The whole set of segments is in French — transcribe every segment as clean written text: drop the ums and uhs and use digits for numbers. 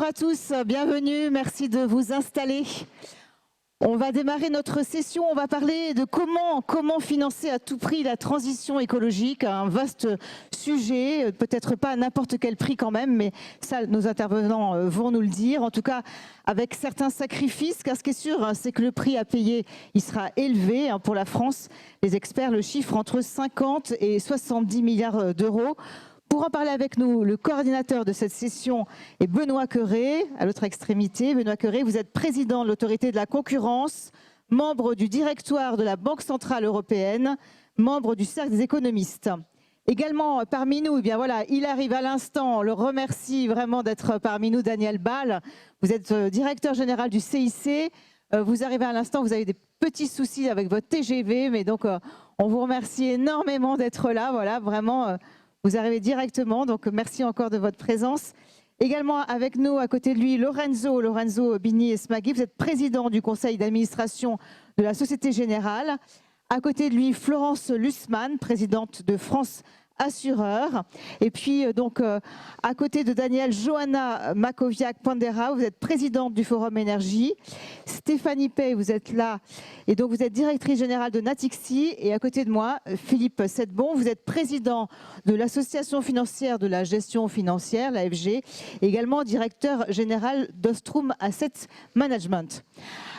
à tous, bienvenue, merci de vous installer. On va démarrer notre session, on va parler de comment financer à tout prix la transition écologique, un vaste sujet, peut-être pas à n'importe quel prix quand même, mais ça nos intervenants vont nous le dire, en tout cas avec certains sacrifices, car ce qui est sûr, c'est que le prix à payer, il sera élevé pour la France. Les experts le chiffrent entre 50 et 70 milliards d'euros. Pour en parler avec nous, le coordinateur de cette session est Benoît Cœuré, à l'autre extrémité. Benoît Cœuré, vous êtes président de l'autorité de la concurrence, membre du directoire de la Banque centrale européenne, membre du cercle des économistes. Également parmi nous, eh bien voilà, il arrive à l'instant, on le remercie vraiment d'être parmi nous, Daniel Ball. Vous êtes directeur général du CIC. Vous arrivez à l'instant, vous avez des petits soucis avec votre TGV, mais donc on vous remercie énormément d'être là. Voilà, vraiment. Vous arrivez directement, donc merci encore de votre présence. Également avec nous, à côté de lui, Lorenzo Bini Esmaghi, vous êtes président du conseil d'administration de la Société Générale. À côté de lui, Florence Lussmann, présidente de France Assureur. Et puis, donc, à côté de Daniel, Johanna Makowiak-Pandera, vous êtes présidente du Forum Énergie. Stéphanie Pey, vous êtes là. Et donc, vous êtes directrice générale de Natixi. Et à côté de moi, Philippe Sedbon, vous êtes président de l'Association financière de la gestion financière, l'AFG, et également directeur général d'Ostrom Asset Management.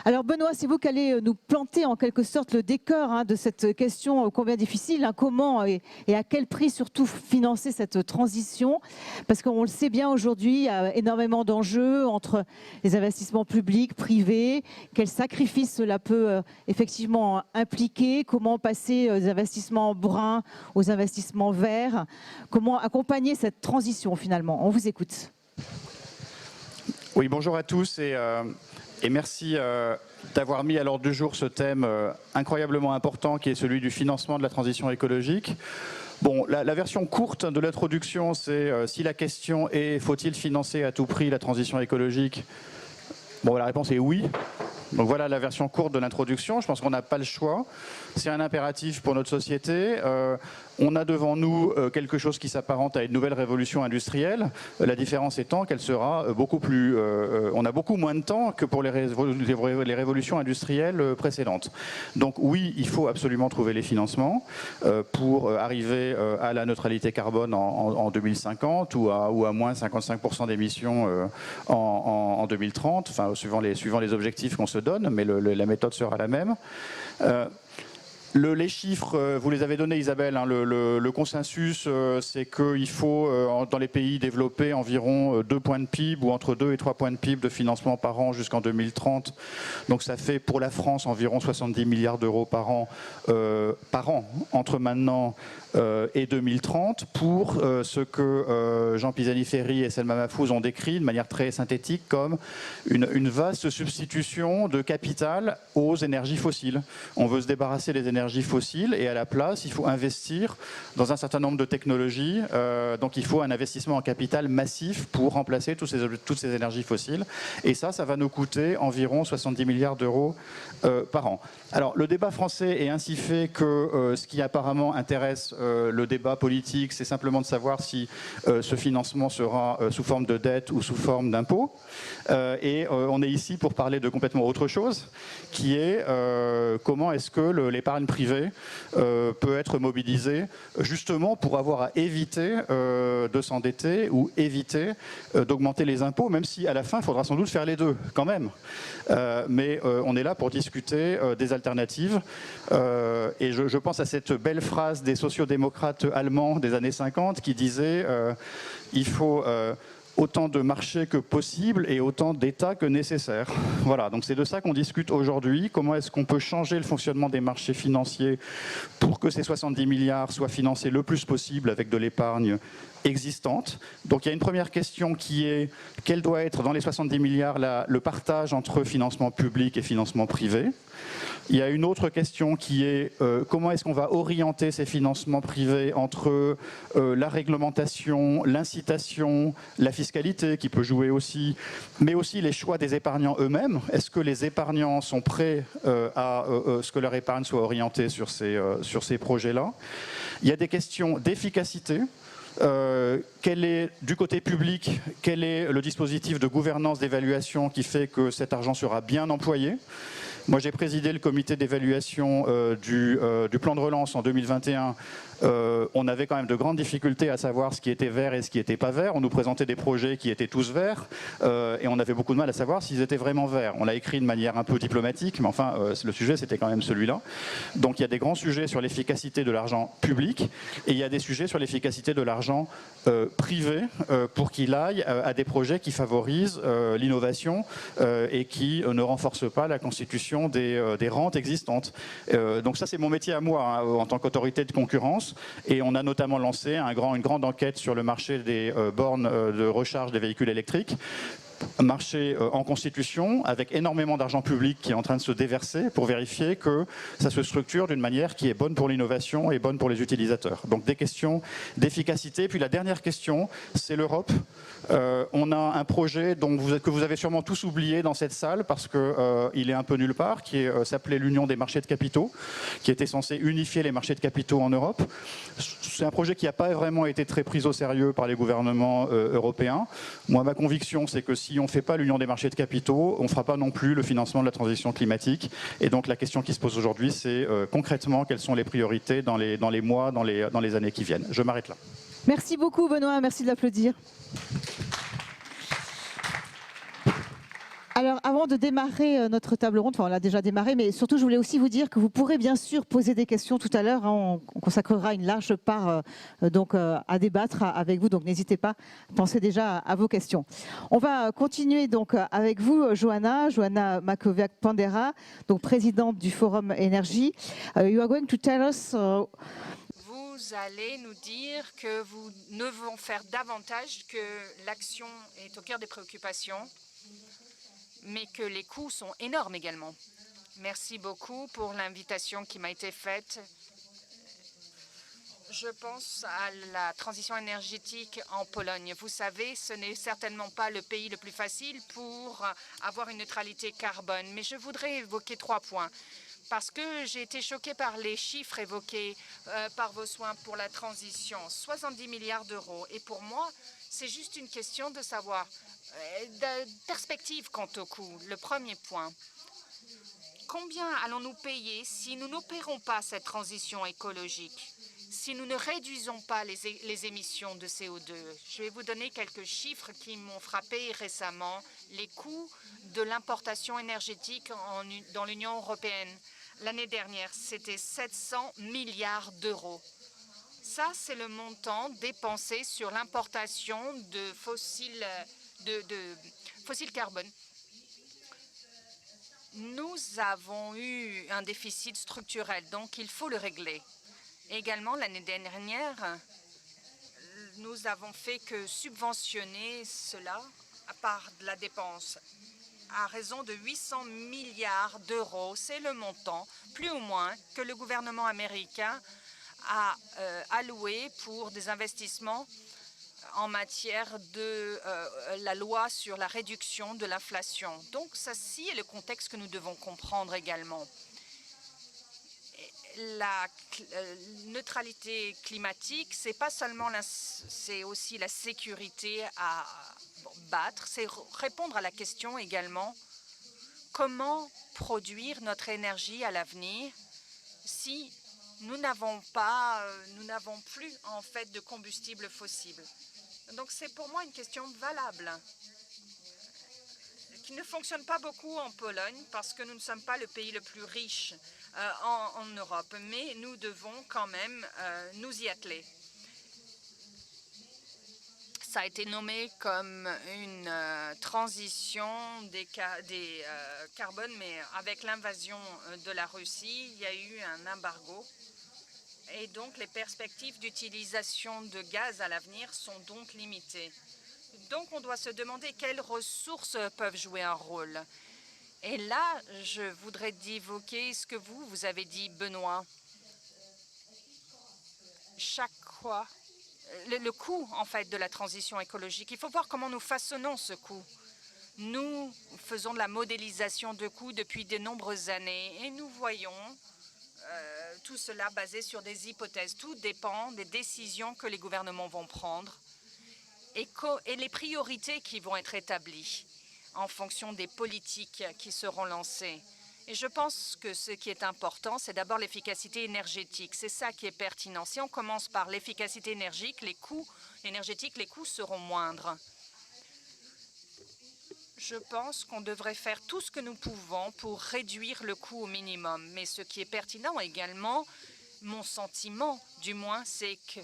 Alors Benoît, c'est vous qui allez nous planter en quelque sorte le décor de cette question combien difficile, comment et à quel prix surtout financer cette transition, parce qu'on le sait bien aujourd'hui, il y a énormément d'enjeux entre les investissements publics, privés, quels sacrifices cela peut effectivement impliquer, comment passer des investissements bruns aux investissements verts, comment accompagner cette transition finalement. On vous écoute. Oui, bonjour à tous et merci d'avoir mis à l'ordre du jour ce thème incroyablement important qui est celui du financement de la transition écologique. Bon, la version courte de l'introduction, c'est si la question est faut-il financer à tout prix la transition écologique? Bon, la réponse est oui. Donc voilà la version courte de l'introduction. Je pense qu'on n'a pas le choix. C'est un impératif pour notre société. On a devant nous quelque chose qui s'apparente à une nouvelle révolution industrielle. La différence étant qu'elle sera beaucoup plus... on a beaucoup moins de temps que pour les révolutions industrielles précédentes. Donc oui, il faut absolument trouver les financements pour arriver à la neutralité carbone en 2050 ou à moins 55% d'émissions en 2030, enfin, suivant les objectifs qu'on se donne, mais la méthode sera la même. Les chiffres, vous les avez donnés Isabelle, le consensus c'est qu'il faut dans les pays développés environ 2 points de PIB ou entre 2 et 3 points de PIB de financement par an jusqu'en 2030. Donc ça fait pour la France environ 70 milliards d'euros par an entre maintenant et 2030 pour ce que Jean Pisani-Ferry et Selma Mahfouz ont décrit de manière très synthétique comme une vaste substitution de capital aux énergies fossiles. On veut se débarrasser des énergies fossiles et à la place, il faut investir dans un certain nombre de technologies. Donc il faut un investissement en capital massif pour remplacer toutes ces énergies fossiles. Et ça va nous coûter environ 70 milliards d'euros par an. Alors le débat français est ainsi fait que ce qui apparemment intéresse le débat politique, c'est simplement de savoir si ce financement sera sous forme de dette ou sous forme d'impôt. Et on est ici pour parler de complètement autre chose, qui est comment est-ce que l'épargne privée peut être mobilisée justement pour avoir à éviter de s'endetter ou éviter d'augmenter les impôts, même si à la fin, il faudra sans doute faire les deux quand même. Mais on est là pour discuter des alternatives. Et je pense à cette belle phrase des sociodémocrates allemands des années 50 qui disait il faut autant de marchés que possible et autant d'États que nécessaire. Voilà, donc c'est de ça qu'on discute aujourd'hui. Comment est-ce qu'on peut changer le fonctionnement des marchés financiers pour que ces 70 milliards soient financés le plus possible avec de l'épargne existante. Donc il y a une première question qui est quel doit être dans les 70 milliards le partage entre financement public et financement privé. Il y a une autre question qui est comment est-ce qu'on va orienter ces financements privés entre la réglementation, l'incitation, la fiscalité qui peut jouer aussi, mais aussi les choix des épargnants eux-mêmes. Est-ce que les épargnants sont prêts à ce que leur épargne soit orientée sur ces projets-là? Il y a des questions d'efficacité. Quel est, du côté public, quel est le dispositif de gouvernance d'évaluation qui fait que cet argent sera bien employé? Moi, j'ai présidé le comité d'évaluation du plan de relance en 2021. On avait quand même de grandes difficultés à savoir ce qui était vert et ce qui n'était pas vert. On nous présentait des projets qui étaient tous verts et on avait beaucoup de mal à savoir s'ils étaient vraiment verts. On l'a écrit de manière un peu diplomatique, mais enfin, le sujet, c'était quand même celui-là. Donc, il y a des grands sujets sur l'efficacité de l'argent public et il y a des sujets sur l'efficacité de l'argent privé pour qu'il aille à des projets qui favorisent l'innovation et qui ne renforcent pas la constitution des rentes existantes. Donc ça, c'est mon métier à moi, hein, en tant qu'autorité de concurrence. Et on a notamment lancé une grande enquête sur le marché des bornes de recharge des véhicules électriques. Un marché en constitution avec énormément d'argent public qui est en train de se déverser pour vérifier que ça se structure d'une manière qui est bonne pour l'innovation et bonne pour les utilisateurs. Donc des questions d'efficacité. Puis la dernière question, c'est l'Europe. On a un projet que vous avez sûrement tous oublié dans cette salle parce qu'il est un peu nulle part, qui s'appelait l'Union des marchés de capitaux, qui était censé unifier les marchés de capitaux en Europe. C'est un projet qui n'a pas vraiment été très pris au sérieux par les gouvernements européens. Moi, ma conviction, c'est que si on ne fait pas l'union des marchés de capitaux, on ne fera pas non plus le financement de la transition climatique. Et donc la question qui se pose aujourd'hui, c'est concrètement quelles sont les priorités dans les mois, dans les années qui viennent. Je m'arrête là. Merci beaucoup Benoît, merci de l'applaudir. Alors, avant de démarrer notre table ronde, enfin on l'a déjà démarré, mais surtout je voulais aussi vous dire que vous pourrez bien sûr poser des questions tout à l'heure. Hein, on consacrera une large part à débattre avec vous, donc n'hésitez pas, pensez déjà à vos questions. On va continuer donc avec vous, Joanna Mackowiak-Pandera, donc présidente du Forum Énergie. You are going to tell us. Vous allez nous dire que vous devons faire davantage, que l'action est au cœur des préoccupations, mais que les coûts sont énormes également. Merci beaucoup pour l'invitation qui m'a été faite. Je pense à la transition énergétique en Pologne. Vous savez, ce n'est certainement pas le pays le plus facile pour avoir une neutralité carbone, mais je voudrais évoquer 3 points. Parce que j'ai été choquée par les chiffres évoqués par vos soins pour la transition, 70 milliards d'euros. Et pour moi, c'est juste une question de savoir, de perspective quant au coût. Le premier point, combien allons-nous payer si nous n'opérons pas cette transition écologique, si nous ne réduisons pas les émissions de CO2? Je vais vous donner quelques chiffres qui m'ont frappé récemment. Les coûts de l'importation énergétique dans l'Union européenne. L'année dernière, c'était 700 milliards d'euros. Ça, c'est le montant dépensé sur l'importation de fossiles carbone. Nous avons eu un déficit structurel, donc il faut le régler. Également, l'année dernière, nous avons fait que subventionner cela par de la dépense à raison de 800 milliards d'euros. C'est le montant, plus ou moins, que le gouvernement américain a alloué pour des investissements en matière de la loi sur la réduction de l'inflation. Donc, ceci est le contexte que nous devons comprendre également. La neutralité climatique, c'est pas seulement c'est aussi la sécurité à battre, c'est répondre à la question également comment produire notre énergie à l'avenir si nous n'avons plus en fait de combustible fossile. Donc c'est pour moi une question valable qui ne fonctionne pas beaucoup en Pologne parce que nous ne sommes pas le pays le plus riche en Europe, mais nous devons quand même nous y atteler. Ça a été nommé comme une transition des carbones, mais avec l'invasion de la Russie, il y a eu un embargo. Et donc, les perspectives d'utilisation de gaz à l'avenir sont donc limitées. Donc, on doit se demander quelles ressources peuvent jouer un rôle. Et là, je voudrais évoquer ce que vous avez dit, Benoît. Chaque fois, le coût, en fait, de la transition écologique. Il faut voir comment nous façonnons ce coût. Nous faisons de la modélisation de coûts depuis de nombreuses années et nous voyons tout cela basé sur des hypothèses. Tout dépend des décisions que les gouvernements vont prendre et les priorités qui vont être établies en fonction des politiques qui seront lancées. Et je pense que ce qui est important, c'est d'abord l'efficacité énergétique. C'est ça qui est pertinent. Si on commence par l'efficacité énergétique, les coûts seront moindres. Je pense qu'on devrait faire tout ce que nous pouvons pour réduire le coût au minimum. Mais ce qui est pertinent également, mon sentiment du moins, c'est que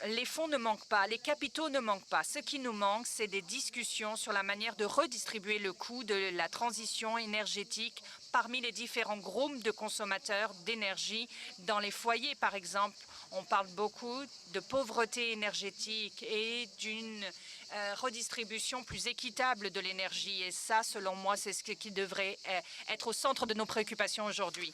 les fonds ne manquent pas, les capitaux ne manquent pas. Ce qui nous manque, c'est des discussions sur la manière de redistribuer le coût de la transition énergétique parmi les différents groupes de consommateurs d'énergie. Dans les foyers, par exemple, on parle beaucoup de pauvreté énergétique et d'une redistribution plus équitable de l'énergie. Et ça, selon moi, c'est ce qui devrait être au centre de nos préoccupations aujourd'hui.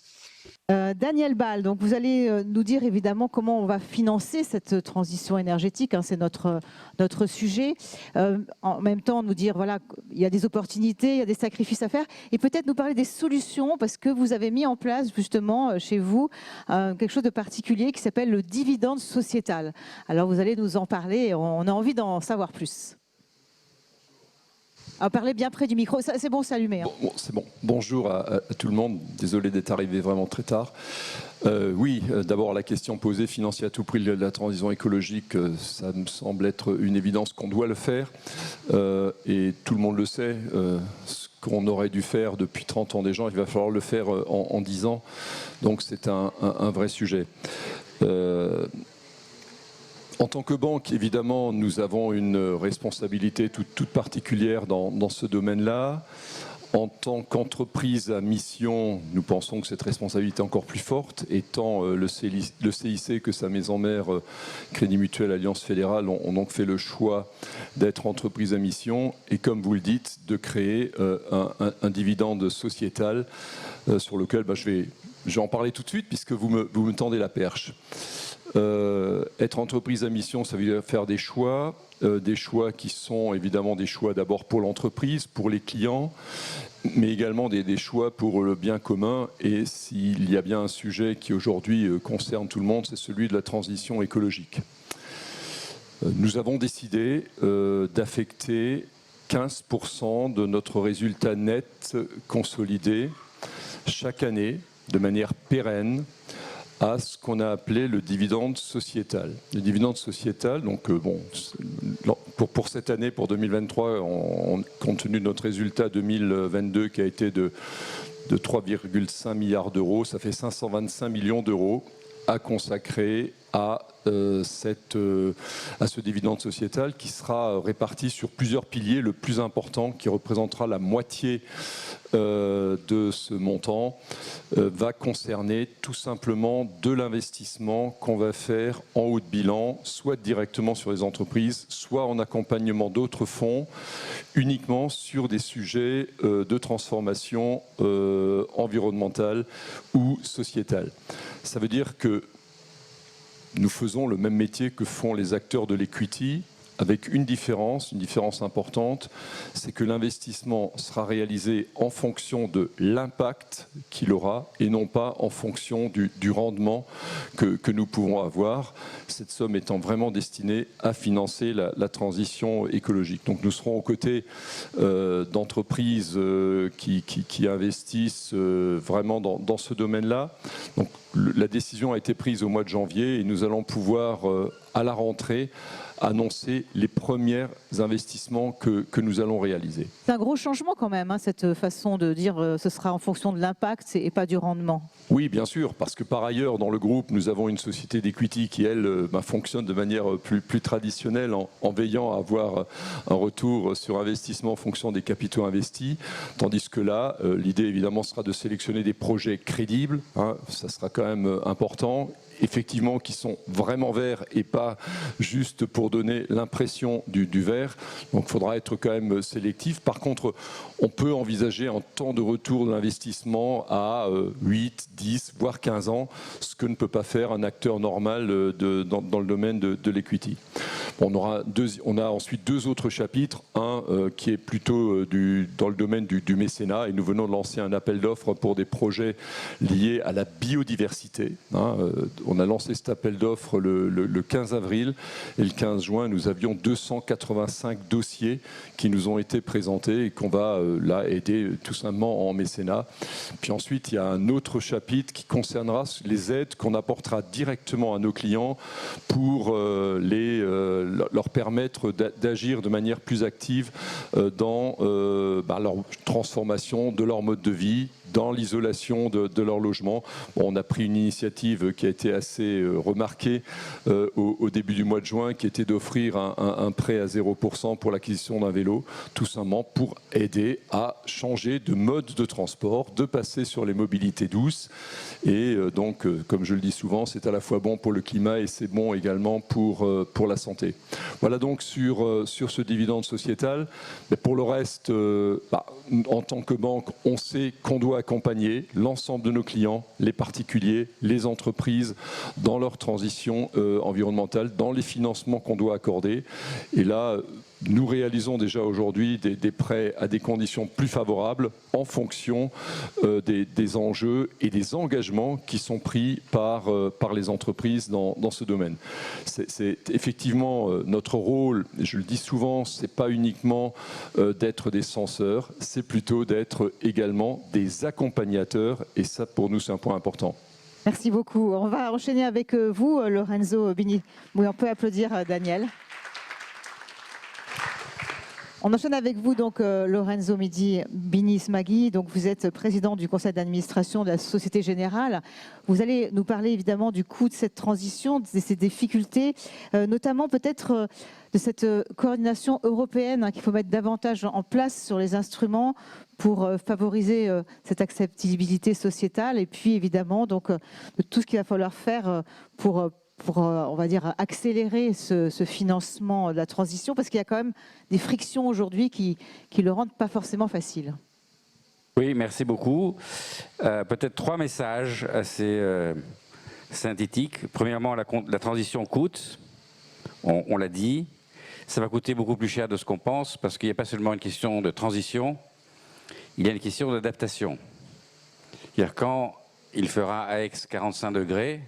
Daniel Ball, donc vous allez nous dire évidemment comment on va financer cette transition énergétique, hein, c'est notre sujet. En même temps, nous dire, voilà, il y a des opportunités, il y a des sacrifices à faire, et peut-être nous parler des solutions, parce que vous avez mis en place justement chez vous quelque chose de particulier qui s'appelle le dividende sociétal. Alors vous allez nous en parler, on a envie d'en savoir plus. Parlez bien près du micro, c'est bon, c'est allumé. Hein. Bon, c'est bon. Bonjour à tout le monde, désolé d'être arrivé vraiment très tard. Oui, d'abord la question posée, financer à tout prix la transition écologique, ça me semble être une évidence qu'on doit le faire. Et tout le monde le sait, ce qu'on aurait dû faire depuis 30 ans déjà, il va falloir le faire en 10 ans. Donc c'est un vrai sujet. En tant que banque, évidemment, nous avons une responsabilité toute particulière dans ce domaine-là. En tant qu'entreprise à mission, nous pensons que cette responsabilité est encore plus forte, étant le CIC que sa maison mère, Crédit Mutuel Alliance Fédérale, ont donc fait le choix d'être entreprise à mission et, comme vous le dites, de créer un dividende sociétal sur lequel je vais en parler tout de suite puisque vous me tendez la perche. Être entreprise à mission, ça veut dire faire des choix qui sont évidemment des choix d'abord pour l'entreprise, pour les clients, mais également des choix pour le bien commun. Et s'il y a bien un sujet qui aujourd'hui concerne tout le monde, c'est celui de la transition écologique. Nous avons décidé d'affecter 15% de notre résultat net consolidé chaque année de manière pérenne à ce qu'on a appelé le dividende sociétal. Le dividende sociétal, donc pour cette année, pour 2023, compte tenu de notre résultat 2022 qui a été de 3,5 milliards d'euros, ça fait 525 millions d'euros à consacrer à ce dividende sociétal qui sera réparti sur plusieurs piliers. Le plus important, qui représentera la moitié de ce montant, va concerner tout simplement de l'investissement qu'on va faire en haut de bilan, soit directement sur les entreprises, soit en accompagnement d'autres fonds, uniquement sur des sujets de transformation environnementale ou sociétale. Ça veut dire que nous faisons le même métier que font les acteurs de l'equity, avec une différence importante, c'est que l'investissement sera réalisé en fonction de l'impact qu'il aura et non pas en fonction du rendement que nous pouvons avoir, cette somme étant vraiment destinée à financer la transition écologique. Donc nous serons aux côtés d'entreprises qui investissent vraiment dans ce domaine-là. Donc la décision a été prise au mois de janvier et nous allons pouvoir, à la rentrée, annoncer les premiers investissements que nous allons réaliser. C'est un gros changement quand même, hein, cette façon de dire ce sera en fonction de l'impact et pas du rendement. Oui, bien sûr, parce que par ailleurs, dans le groupe, nous avons une société d'equity qui, elle, fonctionne de manière plus traditionnelle en veillant à avoir un retour sur investissement en fonction des capitaux investis, tandis que là, l'idée évidemment sera de sélectionner des projets crédibles, hein, ça sera quand même important, effectivement qui sont vraiment verts et pas juste pour donner l'impression du vert. Donc il faudra être quand même sélectif. Par contre, on peut envisager un temps de retour de l'investissement à 8, 10, voire 15 ans, ce que ne peut pas faire un acteur normal dans le domaine de l'equity. On a ensuite deux autres chapitres, un qui est plutôt dans le domaine du mécénat, et nous venons de lancer un appel d'offres pour des projets liés à la biodiversité. On a lancé cet appel d'offres le 15 avril, et le 15 juin, nous avions 285 dossiers qui nous ont été présentés et qu'on va là aider tout simplement en mécénat. Puis ensuite, il y a un autre chapitre qui concernera les aides qu'on apportera directement à nos clients pour leur permettre d'agir de manière plus active dans leur transformation de leur mode de vie, dans l'isolation de leur logement. On a pris une initiative qui a été assez remarquée au début du mois de juin, qui était d'offrir un prêt à 0% pour l'acquisition d'un vélo, tout simplement pour aider à changer de mode de transport, de passer sur les mobilités douces. Et donc, comme je le dis souvent, c'est à la fois bon pour le climat et c'est bon également pour la santé. Voilà donc sur ce dividende sociétal. Mais pour le reste, en tant que banque, on sait qu'on doit accompagner l'ensemble de nos clients, les particuliers, les entreprises, dans leur transition environnementale, dans les financements qu'on doit accorder. Et là, nous réalisons déjà aujourd'hui des prêts à des conditions plus favorables en fonction des enjeux et des engagements qui sont pris par les entreprises dans ce domaine. C'est effectivement notre rôle, et je le dis souvent, ce n'est pas uniquement d'être des censeurs, c'est plutôt d'être également des accompagnateurs, et ça pour nous c'est un point important. Merci beaucoup. On va enchaîner avec vous, Lorenzo Bini. Oui, on peut applaudir Daniel. On enchaîne avec vous, donc, Lorenzo Bini Smaghi. Donc, vous êtes président du conseil d'administration de la Société Générale. Vous allez nous parler évidemment du coût de cette transition, de ces difficultés, notamment peut-être de cette coordination européenne qu'il faut mettre davantage en place sur les instruments pour favoriser cette acceptabilité sociétale, et puis évidemment donc, de tout ce qu'il va falloir faire pour on va dire, accélérer ce financement de la transition, parce qu'il y a quand même des frictions aujourd'hui qui ne le rendent pas forcément facile. Oui, merci beaucoup. Peut-être trois messages assez synthétiques. Premièrement, la transition coûte, on l'a dit. Ça va coûter beaucoup plus cher de ce qu'on pense, parce qu'il n'y a pas seulement une question de transition, il y a une question d'adaptation. C'est-à-dire quand il fera à Aix 45 degrés,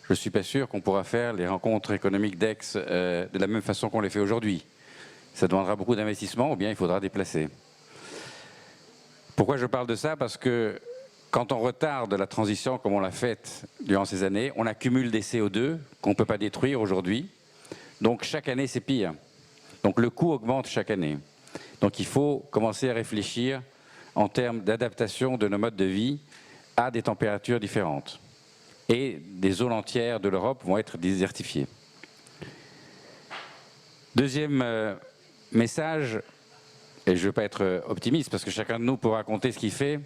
je ne suis pas sûr qu'on pourra faire les rencontres économiques d'Aix de la même façon qu'on les fait aujourd'hui. Ça demandera beaucoup d'investissement, ou bien il faudra déplacer. Pourquoi je parle de ça? Parce que quand on retarde la transition comme on l'a faite durant ces années, on accumule des CO2 qu'on ne peut pas détruire aujourd'hui. Donc chaque année, c'est pire. Donc le coût augmente chaque année. Donc il faut commencer à réfléchir en termes d'adaptation de nos modes de vie à des températures différentes. Et des zones entières de l'Europe vont être désertifiées. Deuxième message, et je ne veux pas être optimiste parce que chacun de nous peut raconter ce qu'il fait,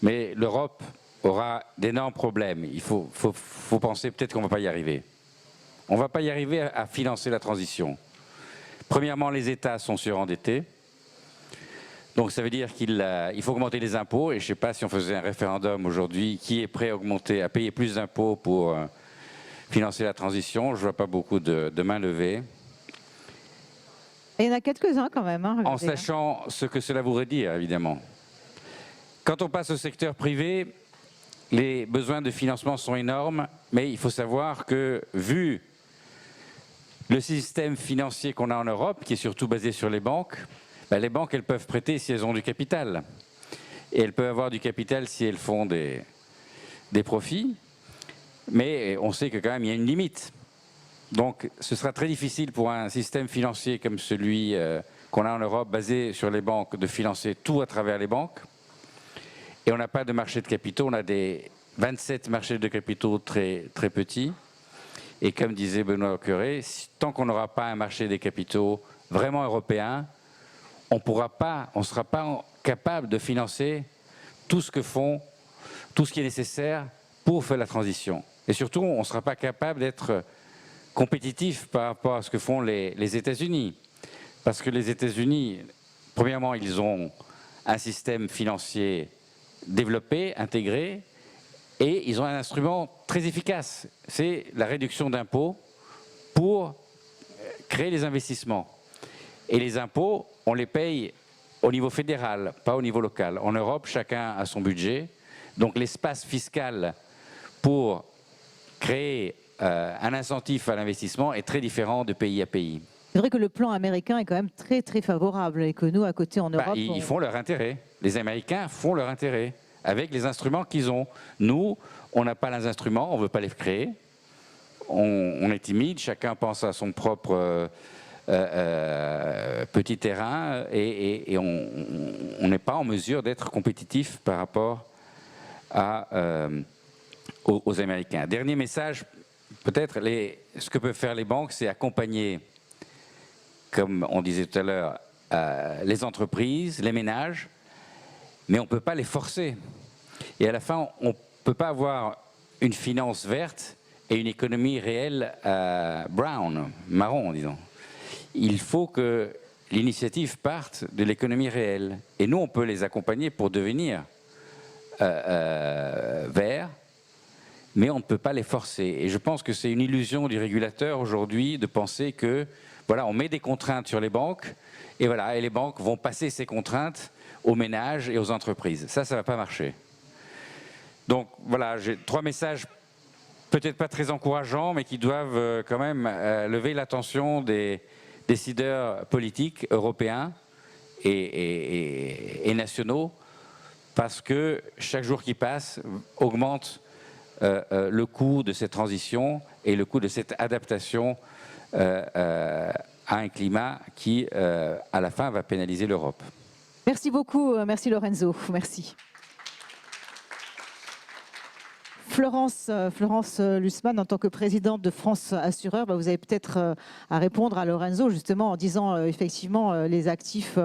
mais l'Europe aura d'énormes problèmes. Il faut penser peut-être qu'on ne va pas y arriver. On ne va pas y arriver à financer la transition. Premièrement, les États sont surendettés. Donc ça veut dire qu'il faut augmenter les impôts, et je ne sais pas si on faisait un référendum aujourd'hui, qui est prêt à payer plus d'impôts pour financer la transition. Je ne vois pas beaucoup de mains levées. Et il y en a quelques-uns quand même. Hein, en sachant ce que cela voudrait dire, évidemment. Quand on passe au secteur privé, les besoins de financement sont énormes, mais il faut savoir que, vu le système financier qu'on a en Europe, qui est surtout basé sur les banques, les banques, elles peuvent prêter si elles ont du capital. Et elles peuvent avoir du capital si elles font des profits. Mais on sait que quand même, il y a une limite. Donc, ce sera très difficile pour un système financier comme celui qu'on a en Europe, basé sur les banques, de financer tout à travers les banques. Et on n'a pas de marché de capitaux. On a des 27 marchés de capitaux très, très petits. Et comme disait Benoît Cœuré, tant qu'on n'aura pas un marché des capitaux vraiment européen, on ne sera pas capable de financer tout ce qui est nécessaire pour faire la transition. Et surtout, on ne sera pas capable d'être compétitif par rapport à ce que font les États-Unis. Parce que les États-Unis, premièrement, ils ont un système financier développé, intégré, et ils ont un instrument très efficace. C'est la réduction d'impôts pour créer les investissements. Et les impôts, on les paye au niveau fédéral, pas au niveau local. En Europe, chacun a son budget. Donc l'espace fiscal pour créer un incentif à l'investissement est très différent de pays à pays. C'est vrai que le plan américain est quand même très très favorable et que nous, à côté en Europe... Ils font leur intérêt. Les Américains font leur intérêt avec les instruments qu'ils ont. Nous, on n'a pas les instruments, on ne veut pas les créer. On est timide, chacun pense à son propre petit terrain et on n'est pas en mesure d'être compétitif par rapport aux Américains. Dernier message, peut-être, ce que peuvent faire les banques, c'est accompagner, comme on disait tout à l'heure, les entreprises, les ménages, mais on ne peut pas les forcer. Et à la fin, on ne peut pas avoir une finance verte et une économie réelle brown, marron, disons. Il faut que l'initiative parte de l'économie réelle. Et nous, on peut les accompagner pour devenir verts, mais on ne peut pas les forcer. Et je pense que c'est une illusion du régulateur aujourd'hui de penser que, voilà, on met des contraintes sur les banques, et voilà, et les banques vont passer ces contraintes aux ménages et aux entreprises. Ça ne va pas marcher. Donc voilà, j'ai 3 messages peut-être pas très encourageants, mais qui doivent quand même lever l'attention des décideurs politiques européens et nationaux, parce que chaque jour qui passe augmente le coût de cette transition et le coût de cette adaptation à un climat qui, à la fin, va pénaliser l'Europe. Merci beaucoup, merci Lorenzo, merci. Florence Lussmann, en tant que présidente de France Assureur, vous avez peut-être à répondre à Lorenzo justement en disant effectivement les actifs,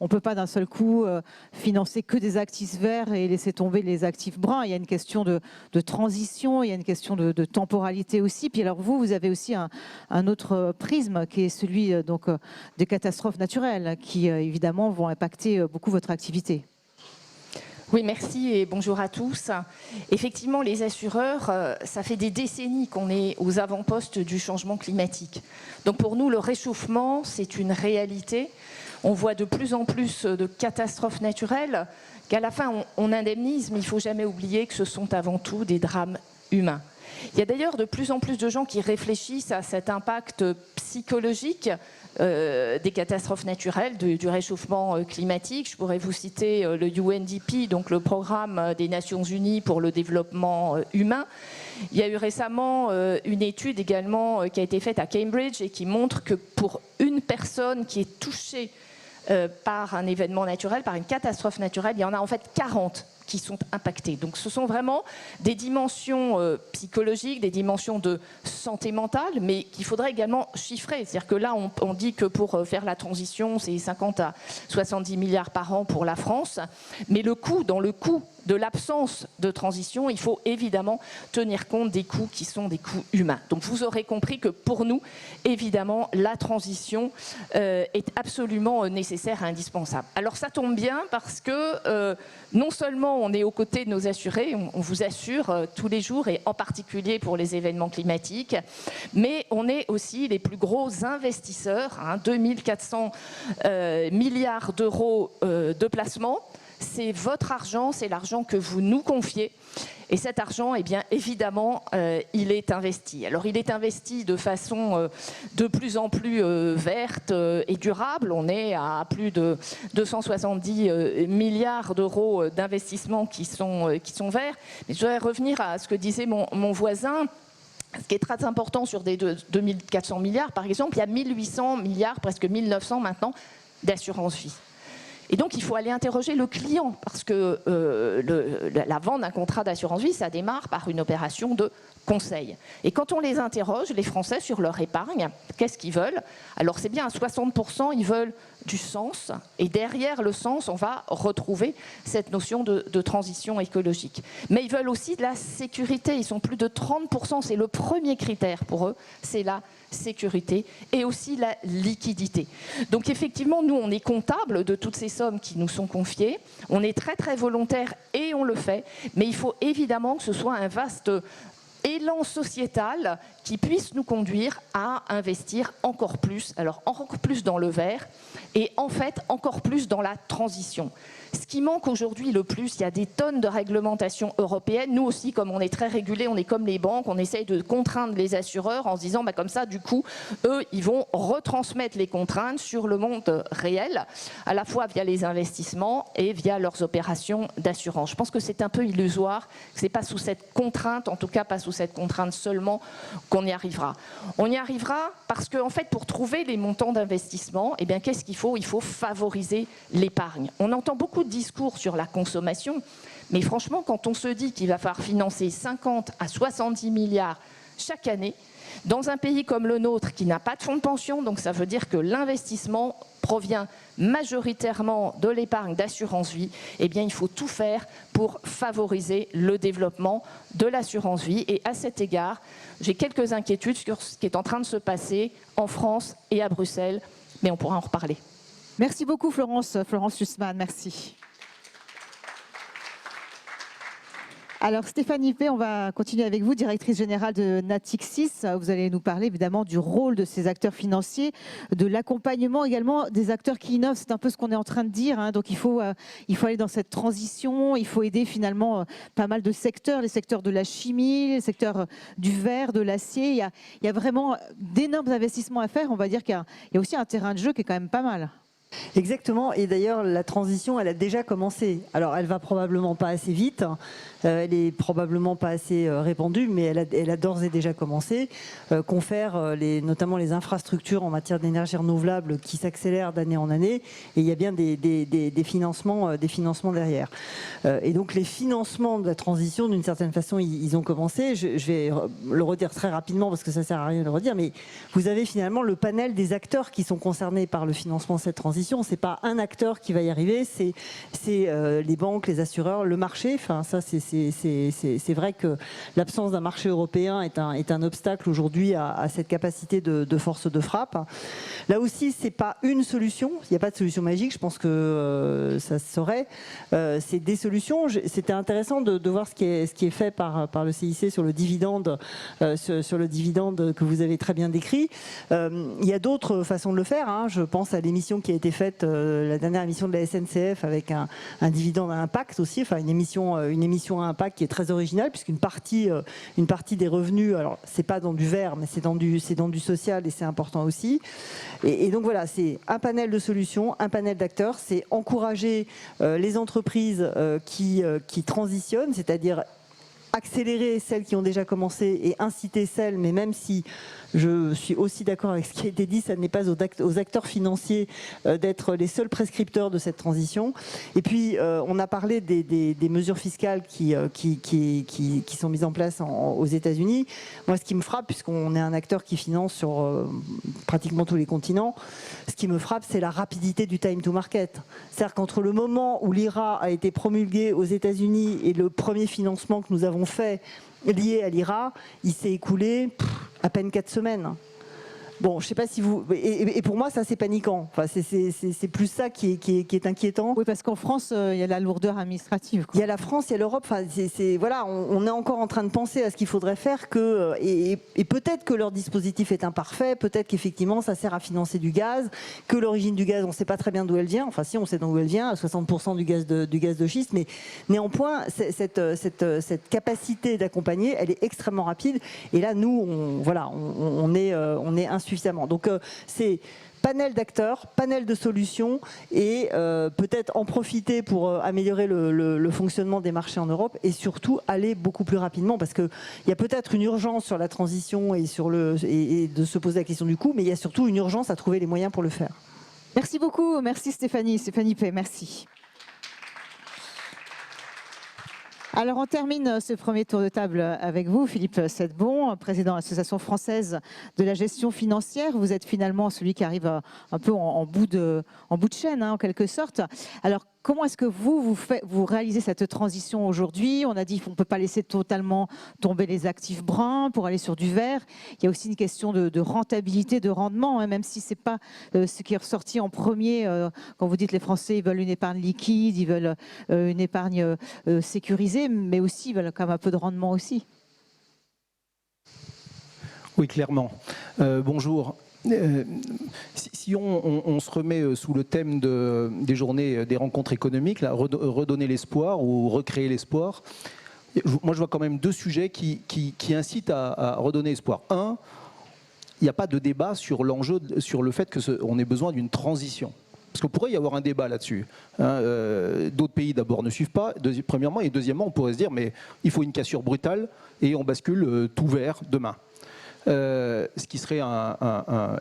on ne peut pas d'un seul coup financer que des actifs verts et laisser tomber les actifs bruns. Il y a une question de transition, il y a une question de temporalité aussi. Puis alors vous avez aussi un autre prisme qui est celui des catastrophes naturelles qui évidemment vont impacter beaucoup votre activité. Oui, merci et bonjour à tous. Effectivement, les assureurs, ça fait des décennies qu'on est aux avant-postes du changement climatique. Donc pour nous, le réchauffement, c'est une réalité. On voit de plus en plus de catastrophes naturelles qu'à la fin, on indemnise, mais il ne faut jamais oublier que ce sont avant tout des drames humains. Il y a d'ailleurs de plus en plus de gens qui réfléchissent à cet impact psychologique des catastrophes naturelles, du réchauffement climatique. Je pourrais vous citer le UNDP, donc le programme des Nations Unies pour le développement humain. Il y a eu récemment une étude également qui a été faite à Cambridge et qui montre que pour une personne qui est touchée par un événement naturel, par une catastrophe naturelle, il y en a en fait 40 qui sont impactés. Donc ce sont vraiment des dimensions psychologiques, des dimensions de santé mentale, mais qu'il faudrait également chiffrer. C'est-à-dire que là, on dit que pour faire la transition, c'est 50 à 70 milliards par an pour la France, mais dans le coût de l'absence de transition, il faut évidemment tenir compte des coûts qui sont des coûts humains. Donc vous aurez compris que pour nous, évidemment, la transition est absolument nécessaire et indispensable. Alors ça tombe bien parce que non seulement on est aux côtés de nos assurés, on vous assure tous les jours et en particulier pour les événements climatiques, mais on est aussi les plus gros investisseurs, 2400 milliards d'euros de placement. C'est votre argent, c'est l'argent que vous nous confiez. Et cet argent, eh bien, évidemment, il est investi. Alors, il est investi de façon de plus en plus verte et durable. On est à plus de 270 milliards d'euros d'investissements qui sont verts. Mais je voudrais revenir à ce que disait mon voisin. Ce qui est très important sur des 2400 milliards, par exemple, il y a 1800 milliards, presque 1900 maintenant, d'assurance vie. Et donc, il faut aller interroger le client, parce que la vente d'un contrat d'assurance vie, ça démarre par une opération de conseil. Et quand on les interroge, les Français, sur leur épargne, qu'est-ce qu'ils veulent? Alors, c'est bien à 60%, ils veulent du sens. Et derrière le sens, on va retrouver cette notion de transition écologique. Mais ils veulent aussi de la sécurité. Ils sont plus de 30%. C'est le premier critère pour eux, c'est la sécurité et aussi la liquidité. Donc effectivement, nous, on est comptable de toutes ces sommes qui nous sont confiées. On est très, très volontaire et on le fait. Mais il faut évidemment que ce soit un vaste élan sociétal qui puisse nous conduire à investir encore plus, alors encore plus dans le vert et en fait encore plus dans la transition. Ce qui manque aujourd'hui le plus, il y a des tonnes de réglementations européennes. Nous aussi, comme on est très régulés, on est comme les banques, on essaye de contraindre les assureurs en se disant, bah, comme ça, du coup, eux, ils vont retransmettre les contraintes sur le monde réel, à la fois via les investissements et via leurs opérations d'assurance. Je pense que c'est un peu illusoire, que ce n'est pas sous cette contrainte, en tout cas pas sous cette contrainte seulement, qu'on y arrivera. On y arrivera parce qu'en fait, pour trouver les montants d'investissement, eh bien, qu'est-ce qu'il faut ? Il faut favoriser l'épargne. On entend beaucoup de discours sur la consommation, mais franchement, quand on se dit qu'il va falloir financer 50 à 70 milliards chaque année, dans un pays comme le nôtre qui n'a pas de fonds de pension, donc ça veut dire que l'investissement provient majoritairement de l'épargne d'assurance vie, eh bien il faut tout faire pour favoriser le développement de l'assurance vie. Et à cet égard, j'ai quelques inquiétudes sur ce qui est en train de se passer en France et à Bruxelles, mais on pourra en reparler. Merci beaucoup Florence Hussmann, merci. Alors Stéphanie Pey, on va continuer avec vous, directrice générale de Natixis. Vous allez nous parler évidemment du rôle de ces acteurs financiers, de l'accompagnement également des acteurs qui innovent. C'est un peu ce qu'on est en train de dire, hein. Donc il faut aller dans cette transition, il faut aider finalement pas mal de secteurs, les secteurs de la chimie, les secteurs du verre, de l'acier. Il y a vraiment d'énormes investissements à faire. On va dire qu'il y a aussi un terrain de jeu qui est quand même pas mal. Exactement, et d'ailleurs la transition elle a déjà commencé. Alors elle va probablement pas assez vite, elle est probablement pas assez répandue, mais elle a d'ores et déjà commencé. Confère notamment les infrastructures en matière d'énergie renouvelable qui s'accélèrent d'année en année, et il y a bien des financements derrière. Et donc les financements de la transition, d'une certaine façon, ils ont commencé. Je vais le redire très rapidement parce que ça sert à rien de le redire, mais vous avez finalement le panel des acteurs qui sont concernés par le financement de cette transition. C'est pas un acteur qui va y arriver, c'est les banques, les assureurs, le marché. Enfin, ça, c'est vrai que l'absence d'un marché européen est un obstacle aujourd'hui à cette capacité de force de frappe. Là aussi, c'est pas une solution. Il n'y a pas de solution magique. Je pense que ça se saurait. C'est des solutions. C'était intéressant de voir ce qui est fait par le CIC sur le dividende, sur le dividende que vous avez très bien décrit. Il y a d'autres façons de le faire, hein. Je pense à l'émission qui a été faite, la dernière émission de la SNCF avec un dividende à impact aussi, enfin une émission à impact qui est très originale puisqu'une partie des revenus, alors c'est pas dans du vert mais c'est dans du social et c'est important aussi. Et donc voilà, c'est un panel de solutions, un panel d'acteurs, c'est encourager les entreprises qui transitionnent, c'est-à-dire accélérer celles qui ont déjà commencé et inciter celles, mais même si je suis aussi d'accord avec ce qui a été dit, ça n'est pas aux acteurs financiers d'être les seuls prescripteurs de cette transition. Et puis, on a parlé des mesures fiscales qui sont mises en place aux États-Unis. Moi, ce qui me frappe, puisqu'on est un acteur qui finance sur pratiquement tous les continents, ce qui me frappe, c'est la rapidité du time to market. C'est-à-dire qu'entre le moment où l'IRA a été promulgué aux États-Unis et le premier financement que nous avons fait lié à l'IRA, il s'est écoulé à peine 4 semaines. Bon, je sais pas si vous... Et pour moi, ça, c'est paniquant. Enfin, c'est plus ça qui est inquiétant. Oui, parce qu'en France, il y a la lourdeur administrative, quoi. Il y a la France, il y a l'Europe. Enfin, voilà, on est encore en train de penser à ce qu'il faudrait faire. Et peut-être que leur dispositif est imparfait. Peut-être qu'effectivement, ça sert à financer du gaz. Que l'origine du gaz, on ne sait pas très bien d'où elle vient. Enfin, si, on sait d'où elle vient, à 60% du gaz de schiste. Mais néanmoins, cette capacité d'accompagner, elle est extrêmement rapide. Et là, nous, on est insuffisant. Donc c'est panel d'acteurs, panel de solutions et peut-être en profiter pour améliorer le fonctionnement des marchés en Europe et surtout aller beaucoup plus rapidement parce qu'il y a peut-être une urgence sur la transition et de se poser la question du coût, mais il y a surtout une urgence à trouver les moyens pour le faire. Merci beaucoup, merci Stéphanie Pey, merci. Alors, on termine ce premier tour de table avec vous, Philippe Sedbon, président de l'Association française de la gestion financière. Vous êtes finalement celui qui arrive un peu en bout de chaîne, hein, en quelque sorte. Alors, comment est-ce que vous réalisez cette transition aujourd'hui? On a dit qu'on ne peut pas laisser totalement tomber les actifs bruns pour aller sur du vert. Il y a aussi une question de rentabilité, de rendement, hein, même si ce n'est pas ce qui est ressorti en premier. Quand vous dites les Français ils veulent une épargne liquide, ils veulent une épargne sécurisée, mais aussi ils veulent quand même un peu de rendement aussi. Oui, clairement. Bonjour. Si on se remet sous le thème des journées des rencontres économiques, là, redonner l'espoir ou recréer l'espoir, moi je vois quand même deux sujets qui incitent à redonner espoir. Un, il n'y a pas de débat sur l'enjeu, sur le fait qu'on ait besoin d'une transition. Parce qu'il pourrait y avoir un débat là-dessus. D'autres pays d'abord ne suivent pas, premièrement, et deuxièmement, on pourrait se dire mais il faut une cassure brutale et on bascule tout vert demain. Ce qui serait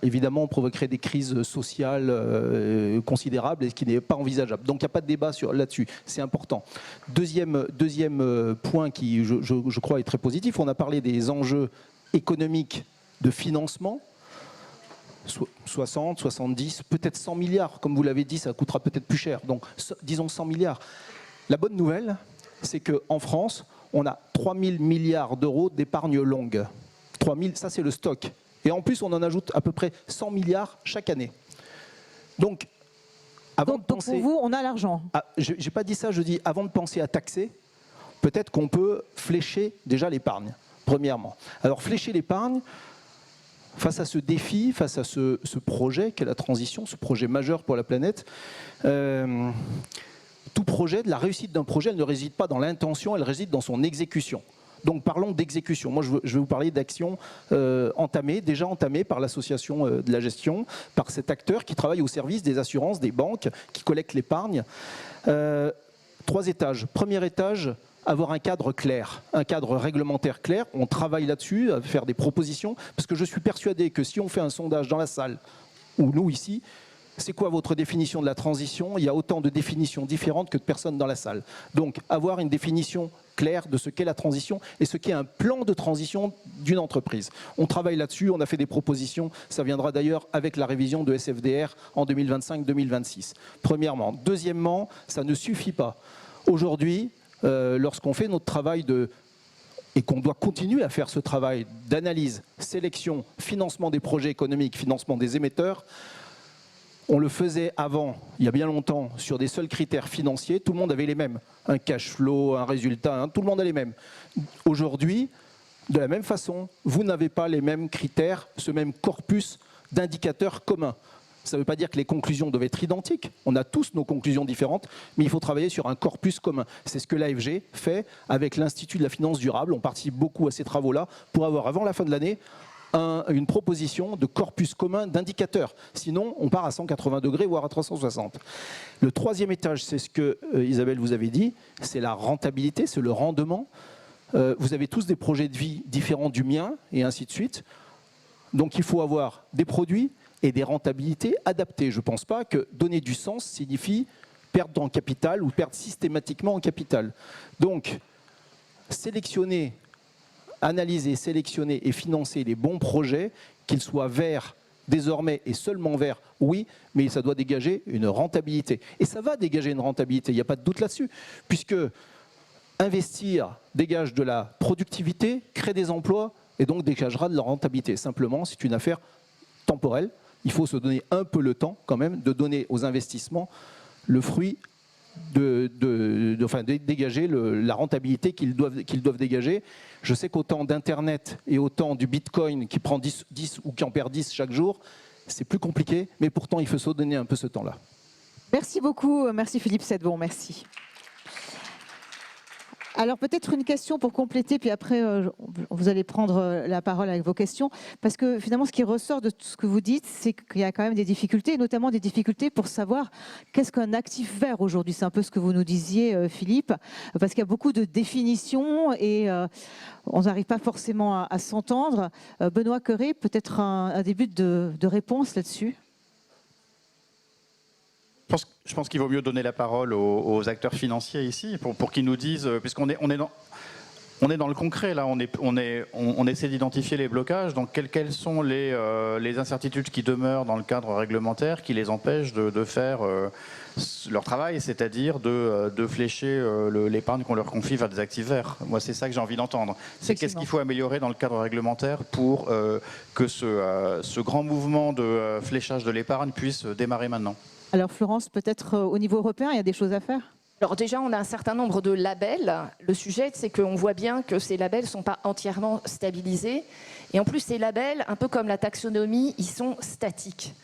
évidemment provoquerait des crises sociales considérables et ce qui n'est pas envisageable. Donc il n'y a pas de débat là-dessus, c'est important. Deuxième point qui, je crois, est très positif, on a parlé des enjeux économiques de financement, 60, 70, peut-être 100 milliards, comme vous l'avez dit, ça coûtera peut-être plus cher, donc disons 100 milliards. La bonne nouvelle, c'est qu'en France, on a 3 000 milliards d'euros d'épargne longue. 3000, ça c'est le stock. Et en plus, on en ajoute à peu près 100 milliards chaque année. Donc, avant de penser... pour vous, on a l'argent. Je n'ai pas dit ça, je dis avant de penser à taxer, peut-être qu'on peut flécher déjà l'épargne, premièrement. Alors, flécher l'épargne, face à ce défi, face à ce projet qu'est la transition, ce projet majeur pour la planète, tout projet, la réussite d'un projet, elle ne réside pas dans l'intention, elle réside dans son exécution. Donc parlons d'exécution. Moi, je vais vous parler d'actions déjà entamées par l'association de la gestion, par cet acteur qui travaille au service des assurances, des banques, qui collectent l'épargne. 3 étages. Premier étage, avoir un cadre clair, un cadre réglementaire clair. On travaille là-dessus, à faire des propositions, parce que je suis persuadé que si on fait un sondage dans la salle, ou nous ici, c'est quoi votre définition de la transition? Il y a autant de définitions différentes que de personnes dans la salle. Donc, avoir une définition claire de ce qu'est la transition et ce qu'est un plan de transition d'une entreprise. On travaille là-dessus, on a fait des propositions, ça viendra d'ailleurs avec la révision de SFDR en 2025-2026. Premièrement. Deuxièmement, ça ne suffit pas. Aujourd'hui, lorsqu'on fait notre travail et qu'on doit continuer à faire ce travail d'analyse, sélection, financement des projets économiques, financement des émetteurs, on le faisait avant, il y a bien longtemps, sur des seuls critères financiers. Tout le monde avait les mêmes. Un cash flow, un résultat, tout le monde a les mêmes. Aujourd'hui, de la même façon, vous n'avez pas les mêmes critères, ce même corpus d'indicateurs communs. Ça ne veut pas dire que les conclusions doivent être identiques. On a tous nos conclusions différentes, mais il faut travailler sur un corpus commun. C'est ce que l'AFG fait avec l'Institut de la finance durable. On participe beaucoup à ces travaux-là pour avoir, avant la fin de l'année, une proposition de corpus commun d'indicateurs. Sinon, on part à 180 degrés, voire à 360. Le troisième étage, c'est ce que Isabelle vous avait dit, c'est la rentabilité, c'est le rendement. Vous avez tous des projets de vie différents du mien, et ainsi de suite. Donc il faut avoir des produits et des rentabilités adaptées. Je ne pense pas que donner du sens signifie perdre en capital ou perdre systématiquement en capital. Donc, analyser, sélectionner et financer les bons projets, qu'ils soient verts désormais et seulement verts, oui, mais ça doit dégager une rentabilité. Et ça va dégager une rentabilité, il n'y a pas de doute là-dessus, puisque investir dégage de la productivité, crée des emplois et donc dégagera de la rentabilité. Simplement, c'est une affaire temporelle. Il faut se donner un peu le temps quand même de donner aux investissements le fruit de dégager la rentabilité qu'ils doivent dégager. Je sais qu'autant d'Internet et autant du Bitcoin qui prend 10 ou qui en perd 10 chaque jour, c'est plus compliqué, mais pourtant il faut se donner un peu ce temps-là. Merci beaucoup, merci Philippe Sedbon, merci. Alors peut-être une question pour compléter, puis après vous allez prendre la parole avec vos questions, parce que finalement ce qui ressort de tout ce que vous dites, c'est qu'il y a quand même des difficultés, et notamment des difficultés pour savoir qu'est-ce qu'un actif vert aujourd'hui. C'est un peu ce que vous nous disiez, Philippe, parce qu'il y a beaucoup de définitions et on n'arrive pas forcément à s'entendre. Benoît Cœuré, peut-être un début de réponse là-dessus. Je pense qu'il vaut mieux donner la parole aux acteurs financiers ici pour qu'ils nous disent, puisqu'on est dans le concret là, on essaie d'identifier les blocages. Donc quelles sont les incertitudes qui demeurent dans le cadre réglementaire qui les empêchent de faire leur travail, c'est-à-dire de flécher l'épargne qu'on leur confie vers des actifs verts. Moi, c'est ça que j'ai envie d'entendre. C'est qu'est-ce qu'il faut améliorer dans le cadre réglementaire pour que ce grand mouvement de fléchage de l'épargne puisse démarrer maintenant. Alors Florence, peut-être au niveau européen, il y a des choses à faire ? Alors déjà, on a un certain nombre de labels. Le sujet, c'est qu'on voit bien que ces labels ne sont pas entièrement stabilisés. Et en plus, ces labels, un peu comme la taxonomie, ils sont statiques.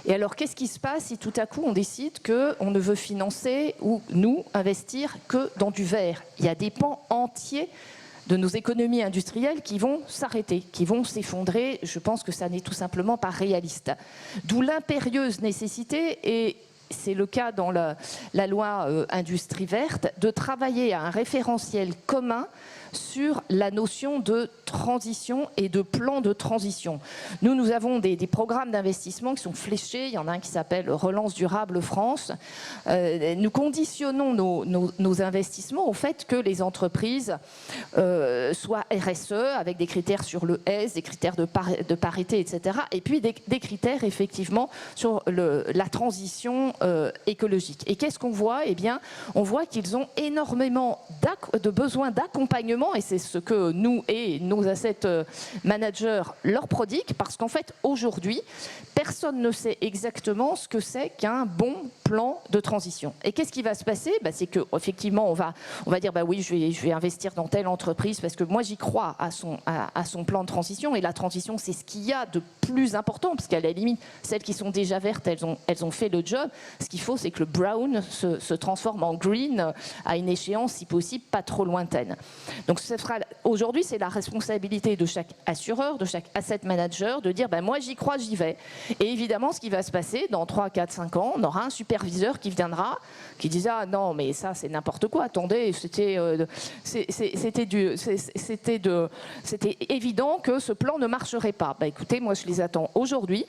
Et alors, qu'est-ce qui se passe si tout à coup, on décide qu'on ne veut financer ou, nous, investir que dans du vert? Il y a des pans entiers de nos économies industrielles qui vont s'arrêter, qui vont s'effondrer. Je pense que ça n'est tout simplement pas réaliste. D'où l'impérieuse nécessité, et c'est le cas dans la loi Industrie verte, de travailler à un référentiel commun sur la notion de transition et de plan de transition. Nous avons des programmes d'investissement qui sont fléchés. Il y en a un qui s'appelle Relance durable France. Nous conditionnons nos investissements au fait que les entreprises soient RSE, avec des critères sur le S, des critères de parité, etc. Et puis des critères, effectivement, sur la transition écologique. Et qu'est-ce qu'on voit? Eh bien, on voit qu'ils ont énormément de besoins d'accompagnement, et c'est ce que nous et nos asset managers leur prodiguent, parce qu'en fait, aujourd'hui, personne ne sait exactement ce que c'est qu'un bon plan de transition. Et qu'est-ce qui va se passer? C'est qu'effectivement, on va dire, oui, je vais investir dans telle entreprise parce que moi, j'y crois à son plan de transition. Et la transition, c'est ce qu'il y a de plus important, parce qu'à la limite, celles qui sont déjà vertes, elles ont fait le job. Ce qu'il faut, c'est que le brown se transforme en green à une échéance, si possible, pas trop lointaine. Donc, aujourd'hui, c'est la responsabilité de chaque assureur, de chaque asset manager, de dire, moi, j'y crois, j'y vais. Et évidemment, ce qui va se passer, dans 3, 4, 5 ans, on aura un superviseur qui viendra, qui disait, ah non, mais ça, c'est n'importe quoi, attendez, c'était évident que ce plan ne marcherait pas. Écoutez, moi, je les attends aujourd'hui,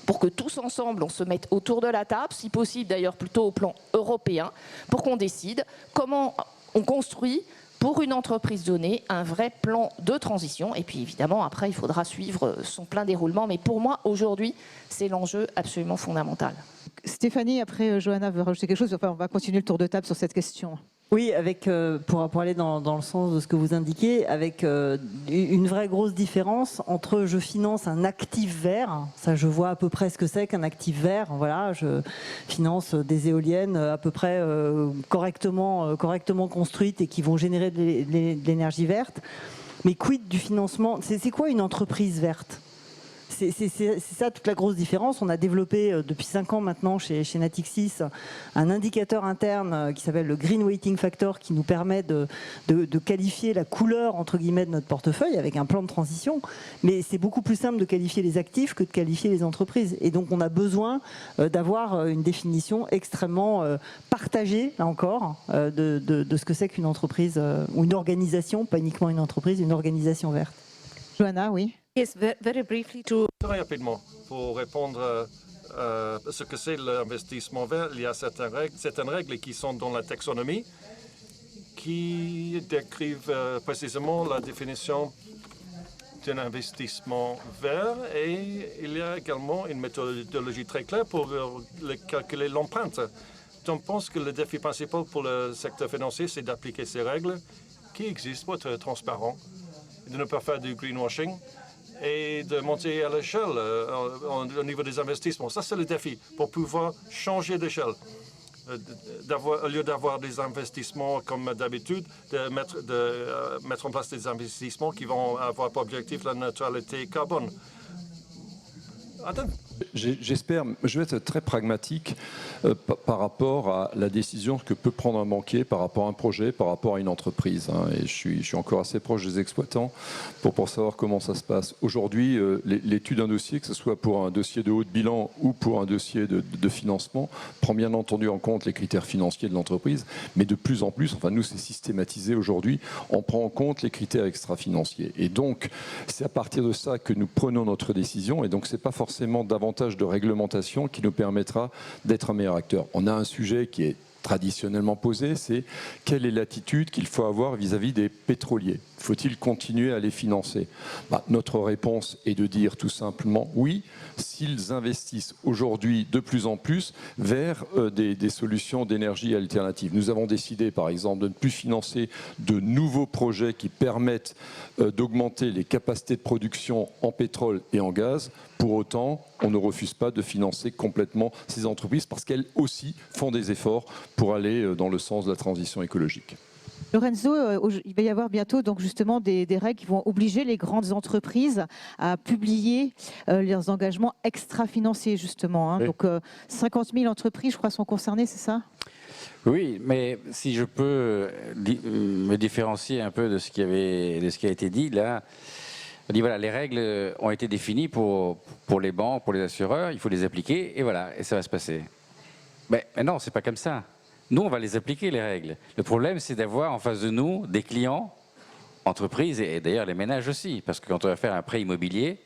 pour que tous ensemble, on se mette autour de la table, si possible d'ailleurs plutôt au plan européen, pour qu'on décide comment on construit pour une entreprise donnée un vrai plan de transition. Et puis évidemment, après, il faudra suivre son plein déroulement. Mais pour moi, aujourd'hui, c'est l'enjeu absolument fondamental. Stéphanie, après, Johanna veut rajouter quelque chose. Enfin, on va continuer le tour de table sur cette question. Oui, pour aller dans le sens de ce que vous indiquez, avec une vraie grosse différence entre je finance un actif vert, ça je vois à peu près ce que c'est qu'un actif vert, voilà, je finance des éoliennes à peu près correctement construites et qui vont générer de l'énergie verte, mais quid du financement? C'est quoi une entreprise verte? C'est ça toute la grosse différence. On a développé depuis 5 ans maintenant chez Natixis un indicateur interne qui s'appelle le Green Weighting Factor, qui nous permet de qualifier la couleur entre guillemets de notre portefeuille avec un plan de transition. Mais c'est beaucoup plus simple de qualifier les actifs que de qualifier les entreprises. Et donc on a besoin d'avoir une définition extrêmement partagée, là encore, de ce que c'est qu'une entreprise ou une organisation, pas uniquement une entreprise, une organisation verte. Johanna, oui. Yes, very briefly to... Très rapidement, pour répondre à ce que c'est l'investissement vert, il y a certaines règles qui sont dans la taxonomie qui décrivent précisément la définition d'un investissement vert, et il y a également une méthodologie très claire pour calculer l'empreinte. Donc, je pense que le défi principal pour le secteur financier, c'est d'appliquer ces règles qui existent pour être transparent, de ne pas faire du greenwashing et de monter à l'échelle au niveau des investissements. Ça, c'est le défi, pour pouvoir changer d'échelle. Au lieu d'avoir des investissements comme d'habitude, de mettre en place des investissements qui vont avoir pour objectif la neutralité carbone. J'espère, je vais être très pragmatique par rapport à la décision que peut prendre un banquier par rapport à un projet, par rapport à une entreprise. Et je suis encore assez proche des exploitants pour savoir comment ça se passe. Aujourd'hui, l'étude d'un dossier, que ce soit pour un dossier de haut de bilan ou pour un dossier de financement, prend bien entendu en compte les critères financiers de l'entreprise, mais de plus en plus, enfin nous c'est systématisé aujourd'hui, on prend en compte les critères extra-financiers. Et donc, c'est à partir de ça que nous prenons notre décision, et donc c'est pas forcément davantage de réglementation qui nous permettra d'être un meilleur acteur. On a un sujet qui est traditionnellement posé, c'est quelle est l'attitude qu'il faut avoir vis-à-vis des pétroliers? Faut-il continuer à les financer? Notre réponse est de dire tout simplement oui, s'ils investissent aujourd'hui de plus en plus vers des solutions d'énergie alternatives. Nous avons décidé par exemple de ne plus financer de nouveaux projets qui permettent d'augmenter les capacités de production en pétrole et en gaz Pour autant, on ne refuse pas de financer complètement ces entreprises parce qu'elles aussi font des efforts pour aller dans le sens de la transition écologique. Lorenzo, il va y avoir bientôt donc justement des règles qui vont obliger les grandes entreprises à publier leurs engagements extra-financiers justement. Hein. Oui. Donc 50 000 entreprises, je crois, sont concernées, c'est ça? Oui, mais si je peux me différencier un peu de ce qui a été dit là, on dit voilà, les règles ont été définies pour les banques, pour les assureurs, il faut les appliquer et voilà, et ça va se passer. Mais non, c'est pas comme ça. Nous, on va les appliquer, les règles. Le problème, c'est d'avoir en face de nous des clients, entreprises et d'ailleurs les ménages aussi, parce que quand on va faire un prêt immobilier,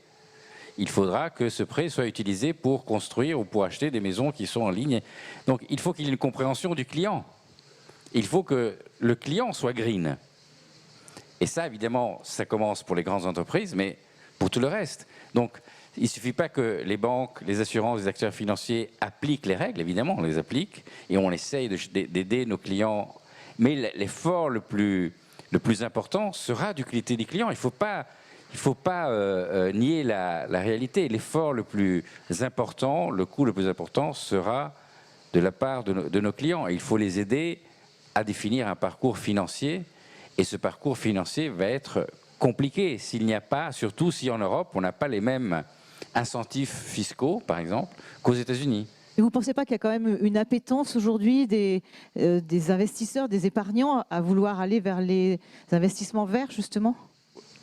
il faudra que ce prêt soit utilisé pour construire ou pour acheter des maisons qui sont en ligne. Donc, il faut qu'il y ait une compréhension du client. Il faut que le client soit green. Et ça, évidemment, ça commence pour les grandes entreprises, mais pour tout le reste. Donc, il ne suffit pas que les banques, les assurances, les acteurs financiers appliquent les règles, évidemment, on les applique, et on essaye d'aider nos clients. Mais l'effort le plus important sera d'utilité des clients. Il ne faut pas nier la réalité. L'effort le plus important, le coût le plus important sera de la part de nos clients. Et il faut les aider à définir un parcours financier. Et ce parcours financier va être compliqué s'il n'y a pas, surtout si en Europe, on n'a pas les mêmes incentives fiscaux, par exemple, qu'aux États-Unis. Et vous ne pensez pas qu'il y a quand même une appétence aujourd'hui des investisseurs, des épargnants à vouloir aller vers les investissements verts, justement?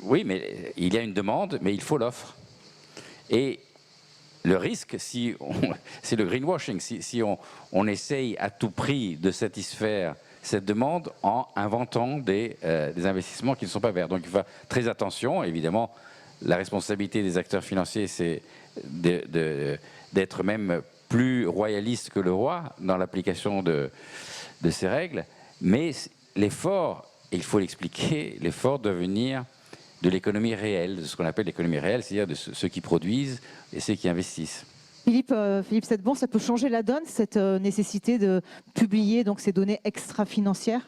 Oui, mais il y a une demande, mais il faut l'offre. Et le risque, c'est le greenwashing. Si on essaye à tout prix de satisfaire cette demande en inventant des investissements qui ne sont pas verts. Donc il faut faire très attention. Évidemment, la responsabilité des acteurs financiers, c'est d'être même plus royaliste que le roi dans l'application de ces règles. Mais l'effort, et il faut l'expliquer, l'effort doit venir de l'économie réelle, de ce qu'on appelle l'économie réelle, c'est-à-dire de ceux qui produisent et ceux qui investissent. Philippe Settebon, ça peut changer la donne, cette nécessité de publier donc, ces données extra-financières?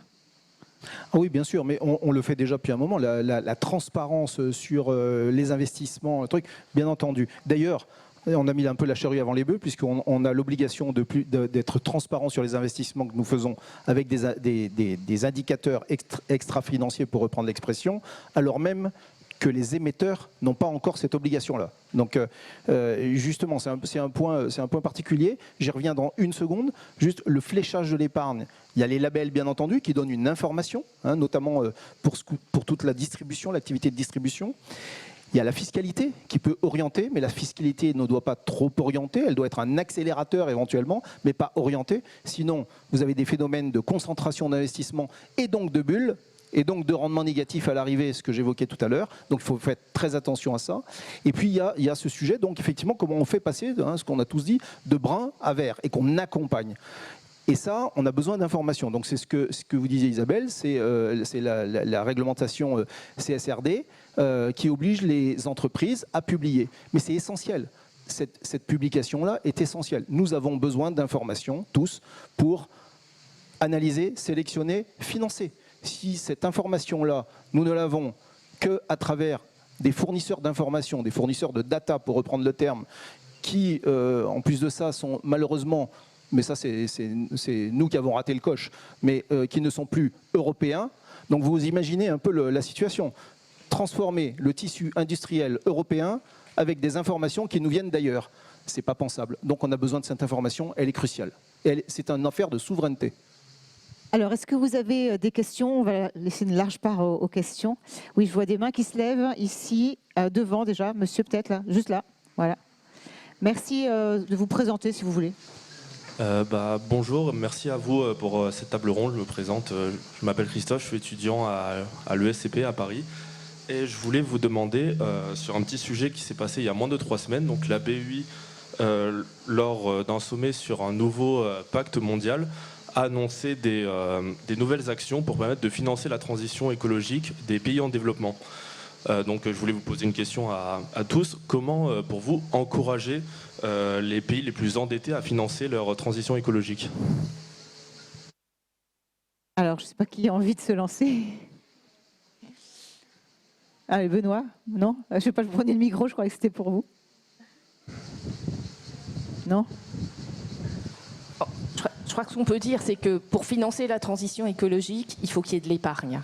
Ah oui, bien sûr, mais on le fait déjà depuis un moment. La transparence sur les investissements, le truc, bien entendu. D'ailleurs, on a mis un peu la charrue avant les bœufs, puisqu'on a l'obligation d'être transparent sur les investissements que nous faisons avec des indicateurs extra-financiers, pour reprendre l'expression, alors même que les émetteurs n'ont pas encore cette obligation-là. Donc, justement, c'est un point particulier. J'y reviens dans une seconde. Juste le fléchage de l'épargne. Il y a les labels, bien entendu, qui donnent une information, hein, notamment pour toute la distribution, l'activité de distribution. Il y a la fiscalité qui peut orienter, mais la fiscalité ne doit pas trop orienter. Elle doit être un accélérateur éventuellement, mais pas orienter. Sinon, vous avez des phénomènes de concentration d'investissement et donc de bulles, et donc de rendement négatif à l'arrivée, ce que j'évoquais tout à l'heure. Donc il faut faire très attention à ça. Et puis il y a ce sujet, donc effectivement, comment on fait passer, hein, ce qu'on a tous dit, de brun à vert, et qu'on accompagne. Et ça, on a besoin d'informations. Donc c'est ce que vous disiez, Isabelle, c'est la réglementation CSRD qui oblige les entreprises à publier. Mais c'est essentiel. Cette publication-là est essentielle. Nous avons besoin d'informations, tous, pour analyser, sélectionner, financer. Si cette information-là, nous ne l'avons qu'à travers des fournisseurs d'informations, des fournisseurs de data, pour reprendre le terme, qui, en plus de ça, sont malheureusement, mais ça c'est nous qui avons raté le coche, mais qui ne sont plus européens. Donc vous imaginez un peu la situation. Transformer le tissu industriel européen avec des informations qui nous viennent d'ailleurs, c'est pas pensable. Donc on a besoin de cette information, elle est cruciale. C'est une affaire de souveraineté. Alors, est-ce que vous avez des questions? On va laisser une large part aux questions. Oui, je vois des mains qui se lèvent ici, devant déjà. Monsieur, peut-être là, juste là. Voilà. Merci de vous présenter si vous voulez. Bonjour, merci à vous pour cette table ronde. Je me présente, je m'appelle Christophe, je suis étudiant à l'ESCP à Paris. Et je voulais vous demander sur un petit sujet qui s'est passé il y a moins de 3 semaines. Donc la BEI, lors d'un sommet sur un nouveau pacte mondial, a annoncé des nouvelles actions pour permettre de financer la transition écologique des pays en développement. Donc je voulais vous poser une question à tous. Comment, pour vous, encourager les pays les plus endettés à financer leur transition écologique? Alors, je ne sais pas qui a envie de se lancer. Allez, Benoît? Non? Je ne sais pas, je prenais le micro, je croyais que c'était pour vous. Non ? Je crois que ce qu'on peut dire, c'est que pour financer la transition écologique, il faut qu'il y ait de l'épargne.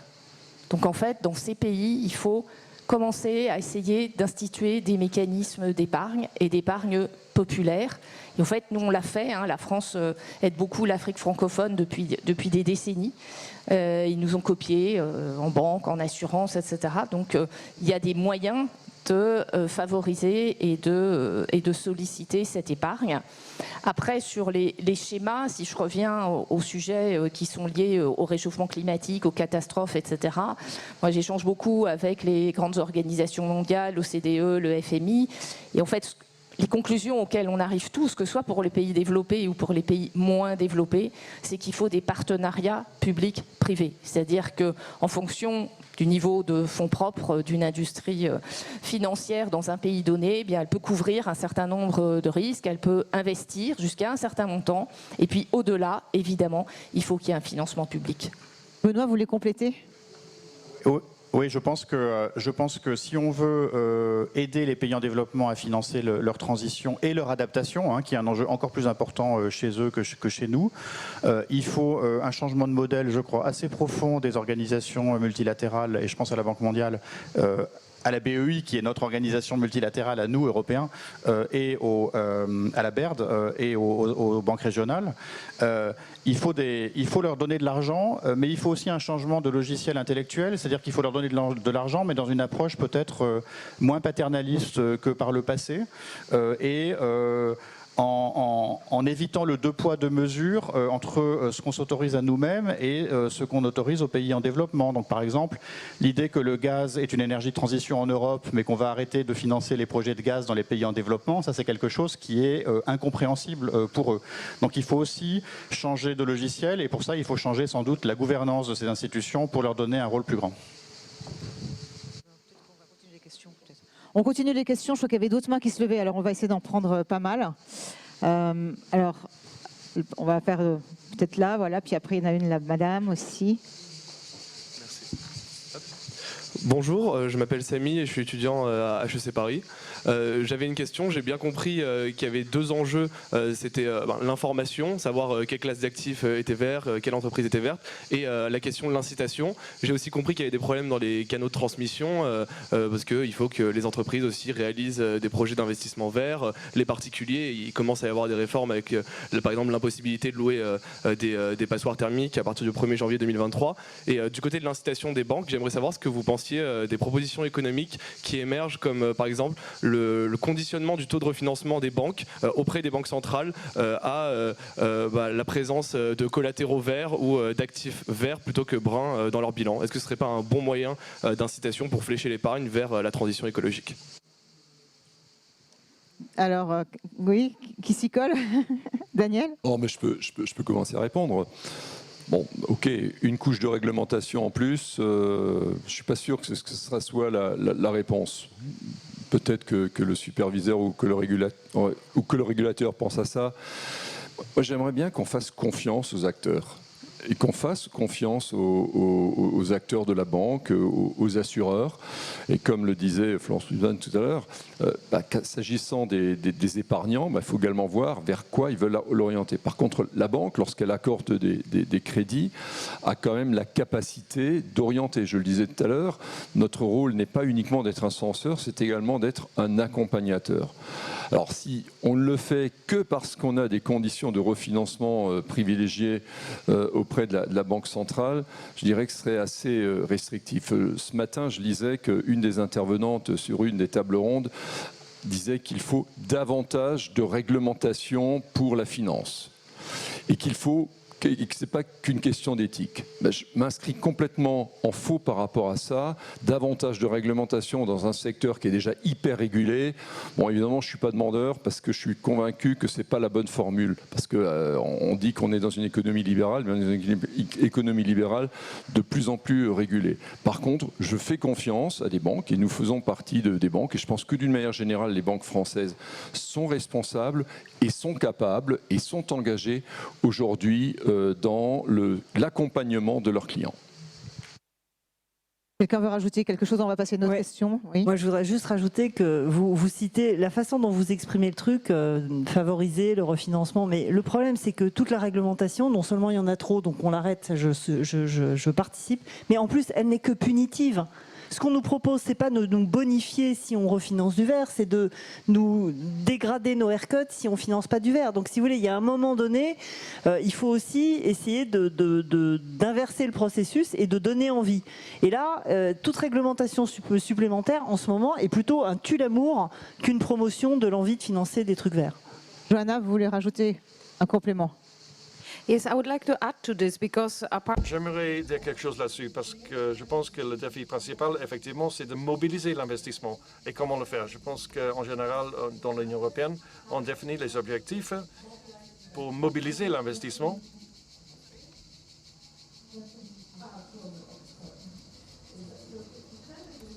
Donc en fait, dans ces pays, il faut commencer à essayer d'instituer des mécanismes d'épargne et d'épargne populaire. Et en fait, nous, on l'a fait. La France aide beaucoup l'Afrique francophone depuis des décennies. Ils nous ont copiés en banque, en assurance, etc. Donc il y a des moyens de favoriser et de solliciter cette épargne. Après, sur les schémas, si je reviens aux sujets qui sont liés au réchauffement climatique, aux catastrophes, etc., moi j'échange beaucoup avec les grandes organisations mondiales, l'OCDE, le FMI, et en fait, les conclusions auxquelles on arrive tous, que ce soit pour les pays développés ou pour les pays moins développés, c'est qu'il faut des partenariats publics-privés. C'est-à-dire qu'en fonction du niveau de fonds propres d'une industrie financière dans un pays donné, eh bien, elle peut couvrir un certain nombre de risques, elle peut investir jusqu'à un certain montant. Et puis au-delà, évidemment, il faut qu'il y ait un financement public. Benoît, vous voulez compléter ? Oui, je pense que si on veut aider les pays en développement à financer leur transition et leur adaptation, qui est un enjeu encore plus important chez eux que chez nous, il faut un changement de modèle, je crois, assez profond des organisations multilatérales, et je pense à la Banque mondiale, à la BEI, qui est notre organisation multilatérale à nous, Européens, et à la BERD et aux banques régionales. Il faut leur donner de l'argent, mais il faut aussi un changement de logiciel intellectuel, c'est-à-dire qu'il faut leur donner de l'argent, mais dans une approche peut-être moins paternaliste que par le passé, en évitant le deux poids deux mesures entre ce qu'on s'autorise à nous-mêmes et ce qu'on autorise aux pays en développement. Donc par exemple, l'idée que le gaz est une énergie de transition en Europe, mais qu'on va arrêter de financer les projets de gaz dans les pays en développement, ça c'est quelque chose qui est incompréhensible pour eux. Donc il faut aussi changer de logiciel, et pour ça il faut changer sans doute la gouvernance de ces institutions pour leur donner un rôle plus grand. On continue les questions, je crois qu'il y avait d'autres mains qui se levaient, alors on va essayer d'en prendre pas mal. Alors, on va faire peut-être là, voilà, puis après il y en a une, la madame aussi. Bonjour, je m'appelle Samy et je suis étudiant à HEC Paris. J'avais une question, j'ai bien compris qu'il y avait deux enjeux, c'était l'information, savoir quelle classe d'actifs était vert, quelle entreprise était verte, et la question de l'incitation. J'ai aussi compris qu'il y avait des problèmes dans les canaux de transmission, parce qu'il faut que les entreprises aussi réalisent des projets d'investissement vert. Les particuliers, il commence à y avoir des réformes avec par exemple l'impossibilité de louer des passoires thermiques à partir du 1er janvier 2023. Et du côté de l'incitation des banques, j'aimerais savoir ce que vous pensiez des propositions économiques qui émergent, comme par exemple le conditionnement du taux de refinancement des banques auprès des banques centrales à la présence de collatéraux verts ou d'actifs verts plutôt que bruns dans leur bilan. Est-ce que ce ne serait pas un bon moyen d'incitation pour flécher l'épargne vers la transition écologique ? Alors, oui, qui s'y colle? Daniel? Oh, mais je peux commencer à répondre. Bon, ok, une couche de réglementation en plus, je ne suis pas sûr que ce soit la réponse. Peut-être que le superviseur ou que le régulateur pense à ça. Moi, j'aimerais bien qu'on fasse confiance aux acteurs. Et qu'on fasse confiance aux acteurs de la banque, aux assureurs. Et comme le disait Florence Suzanne tout à l'heure, s'agissant des épargnants, il faut également voir vers quoi ils veulent l'orienter. Par contre, la banque, lorsqu'elle accorde des crédits, a quand même la capacité d'orienter. Je le disais tout à l'heure, notre rôle n'est pas uniquement d'être un censeur, c'est également d'être un accompagnateur. Alors si on ne le fait que parce qu'on a des conditions de refinancement privilégiées auprès de la Banque centrale, je dirais que ce serait assez restrictif. Ce matin, je lisais qu'une des intervenantes sur une des tables rondes disait qu'il faut davantage de réglementation pour la finance et que ce n'est pas qu'une question d'éthique. Je m'inscris complètement en faux par rapport à ça. Davantage de réglementation dans un secteur qui est déjà hyper régulé. Bon, évidemment, je ne suis pas demandeur parce que je suis convaincu que ce n'est pas la bonne formule. Parce qu'on dit qu'on est dans une économie libérale, mais dans une économie libérale de plus en plus régulée. Par contre, je fais confiance à des banques et nous faisons partie des banques. Et je pense que d'une manière générale, les banques françaises sont responsables et sont capables et sont engagées aujourd'hui dans l'accompagnement de leurs clients. Quelqu'un veut rajouter quelque chose? On va passer à une autre question. Oui. Moi, je voudrais juste rajouter que vous citez la façon dont vous exprimez le truc, favoriser le refinancement. Mais le problème, c'est que toute la réglementation, non seulement il y en a trop, donc on l'arrête, je participe, mais en plus, elle n'est que punitive. Ce qu'on nous propose, c'est pas de nous bonifier si on refinance du vert, c'est de nous dégrader nos haircuts si on finance pas du vert. Donc, si vous voulez, il y a un moment donné, il faut aussi essayer d'inverser le processus et de donner envie. Et là, toute réglementation supplémentaire, en ce moment, est plutôt un tue-l'amour qu'une promotion de l'envie de financer des trucs verts. Johanna, vous voulez rajouter un complément? Yes, I would like to add to this because J'aimerais dire quelque chose là-dessus parce que je pense que le défi principal, effectivement, c'est de mobiliser l'investissement. Et comment le faire? Je pense qu'en général, dans l'Union européenne, on définit les objectifs pour mobiliser l'investissement.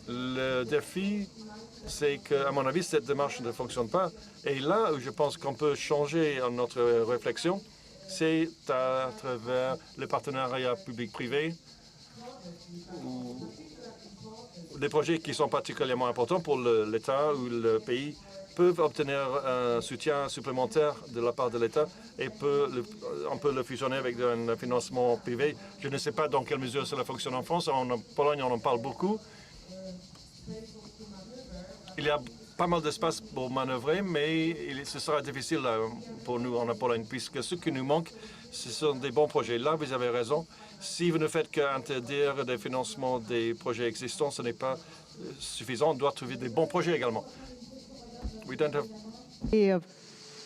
Le défi, c'est qu'à mon avis, cette démarche ne fonctionne pas. Et là où je pense qu'on peut changer notre réflexion, c'est à travers le partenariat public-privé ou des projets qui sont particulièrement importants pour l'État ou le pays peuvent obtenir un soutien supplémentaire de la part de l'État et on peut le fusionner avec un financement privé. Je ne sais pas dans quelle mesure cela fonctionne en France. En Pologne, on en parle beaucoup. Il y a pas mal d'espace pour manœuvrer, mais ce sera difficile pour nous en Pologne, puisque ce qui nous manque, ce sont des bons projets. Là, vous avez raison. Si vous ne faites qu'interdire des financements des projets existants, ce n'est pas suffisant. On doit trouver des bons projets également. Et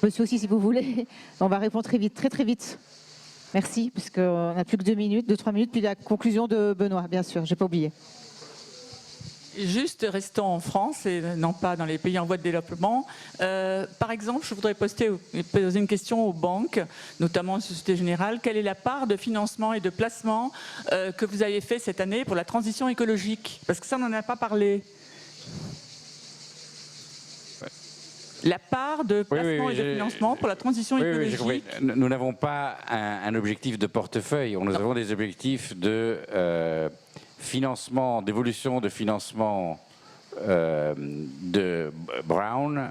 monsieur aussi, si vous voulez, on va répondre très vite, très vite. Merci, puisqu'on n'a plus que 2 minutes, 2-3 minutes, puis la conclusion de Benoît, bien sûr, je n'ai pas oublié. Juste restons en France et non pas dans les pays en voie de développement. Par exemple, je voudrais poser une question aux banques, notamment aux Sociétés Générales. Quelle est la part de financement et de placement que vous avez fait cette année pour la transition écologique? Parce que ça, on n'en a pas parlé. La part de placement et de financement pour la transition écologique. Oui, nous n'avons pas un objectif de portefeuille, nous avons des objectifs de financement, d'évolution de financement de Brown,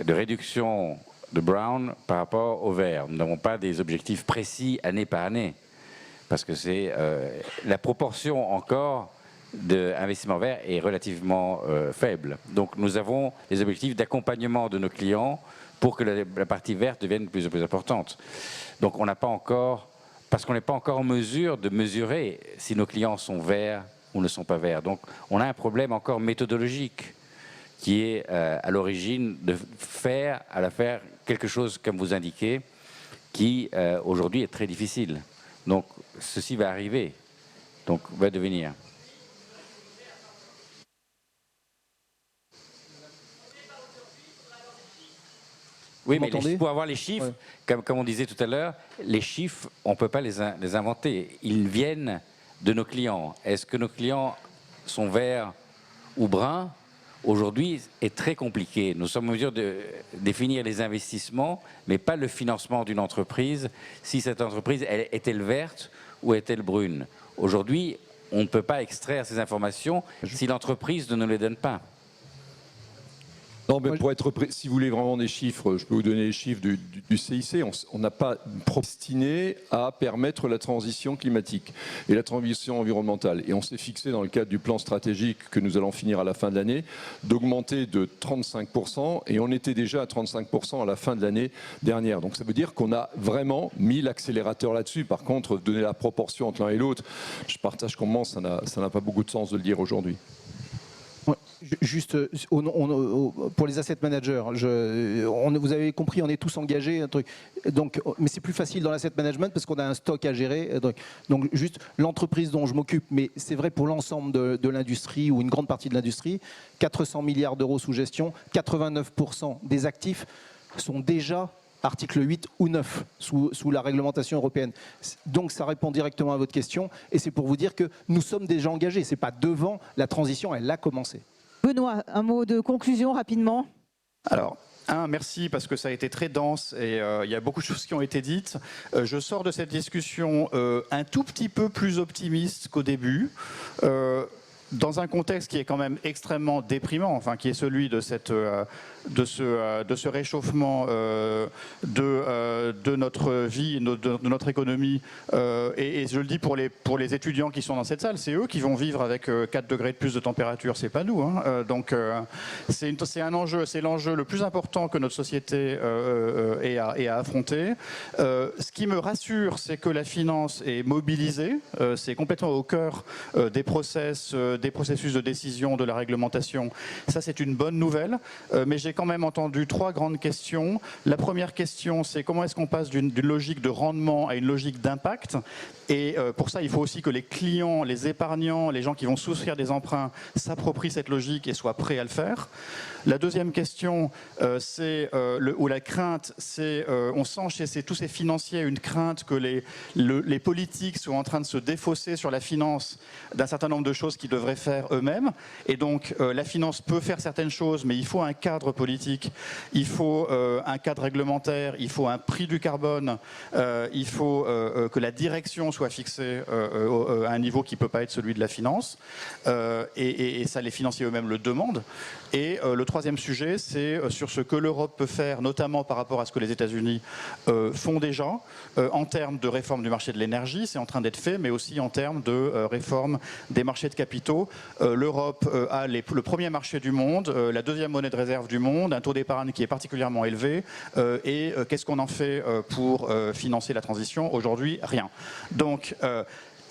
de réduction de Brown par rapport au vert. Nous n'avons pas des objectifs précis année par année, parce que c'est la proportion encore d'investissement vert est relativement faible. Donc nous avons des objectifs d'accompagnement de nos clients pour que la partie verte devienne de plus en plus importante. Donc on n'a pas encore... Parce qu'on n'est pas encore en mesure de mesurer si nos clients sont verts ou ne sont pas verts. Donc on a un problème encore méthodologique qui est à l'origine de faire quelque chose comme vous indiquez, qui aujourd'hui est très difficile. Donc ceci va arriver, donc va devenir. Oui, mais pour avoir les chiffres, comme on disait tout à l'heure, les chiffres, on ne peut pas les inventer. Ils viennent de nos clients. Est-ce que nos clients sont verts ou bruns? Aujourd'hui, est très compliqué. Nous sommes en mesure de définir les investissements, mais pas le financement d'une entreprise. Si cette entreprise est-elle verte ou est-elle brune? Aujourd'hui, on ne peut pas extraire ces informations si l'entreprise ne nous les donne pas. Non, mais pour être si vous voulez vraiment des chiffres, je peux vous donner les chiffres du CIC. On n'a pas destiné à permettre la transition climatique et la transition environnementale. Et on s'est fixé dans le cadre du plan stratégique que nous allons finir à la fin de l'année d'augmenter de 35%, et on était déjà à 35% à la fin de l'année dernière. Donc ça veut dire qu'on a vraiment mis l'accélérateur là-dessus. Par contre, donner la proportion entre l'un et l'autre, je partage comment ça n'a pas beaucoup de sens de le dire aujourd'hui. Juste pour les asset managers, vous avez compris, on est tous engagés, donc, mais c'est plus facile dans l'asset management parce qu'on a un stock à gérer. Donc juste l'entreprise dont je m'occupe, mais c'est vrai pour l'ensemble de l'industrie ou une grande partie de l'industrie, 400 milliards d'euros sous gestion, 89% des actifs sont déjà article 8 ou 9 sous la réglementation européenne. Donc ça répond directement à votre question et c'est pour vous dire que nous sommes déjà engagés. Ce n'est pas devant, la transition, elle a commencé. Benoît, un mot de conclusion rapidement. Alors, merci parce que ça a été très dense et il y a beaucoup de choses qui ont été dites. Je sors de cette discussion un tout petit peu plus optimiste qu'au début. dans un contexte qui est quand même extrêmement déprimant, enfin qui est celui de ce réchauffement de notre vie, de notre économie, et je le dis pour les étudiants qui sont dans cette salle, c'est eux qui vont vivre avec 4 degrés de plus de température, c'est pas nous. Hein. Donc c'est un enjeu, c'est l'enjeu le plus important que notre société ait à affronter. Ce qui me rassure, c'est que la finance est mobilisée, c'est complètement au cœur des processus de décision, de la réglementation. Ça, c'est une bonne nouvelle, mais j'ai quand même entendu 3 grandes questions. La première question, c'est comment est-ce qu'on passe d'une logique de rendement à une logique d'impact. Et pour ça, il faut aussi que les clients, les épargnants, les gens qui vont souscrire des emprunts s'approprient cette logique et soient prêts à le faire. La deuxième question, ou la crainte, c'est on sent chez tous ces financiers une crainte que les politiques soient en train de se défausser sur la finance d'un certain nombre de choses qu'ils devraient faire eux-mêmes. Et donc, la finance peut faire certaines choses, mais il faut un cadre politique, il faut un cadre réglementaire, il faut un prix du carbone, il faut que la direction soit fixée à un niveau qui ne peut pas être celui de la finance. Et ça, les financiers eux-mêmes le demandent. Et le troisième sujet, c'est sur ce que l'Europe peut faire, notamment par rapport à ce que les États-Unis font déjà, en termes de réforme du marché de l'énergie, c'est en train d'être fait, mais aussi en termes de réforme des marchés de capitaux. L'Europe a le premier marché du monde, la deuxième monnaie de réserve du monde, un taux d'épargne qui est particulièrement élevé. Et qu'est-ce qu'on en fait pour financer la transition? Aujourd'hui, rien. Donc,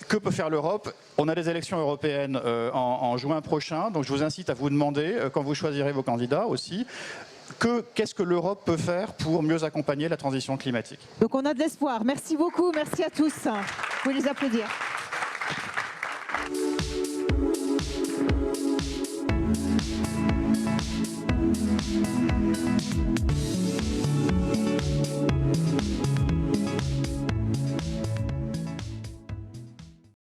que peut faire l'Europe? On a des élections européennes en juin prochain, donc je vous incite à vous demander, quand vous choisirez vos candidats aussi, qu'est-ce que l'Europe peut faire pour mieux accompagner la transition climatique? Donc on a de l'espoir. Merci beaucoup, merci à tous. Vous pouvez les applaudir.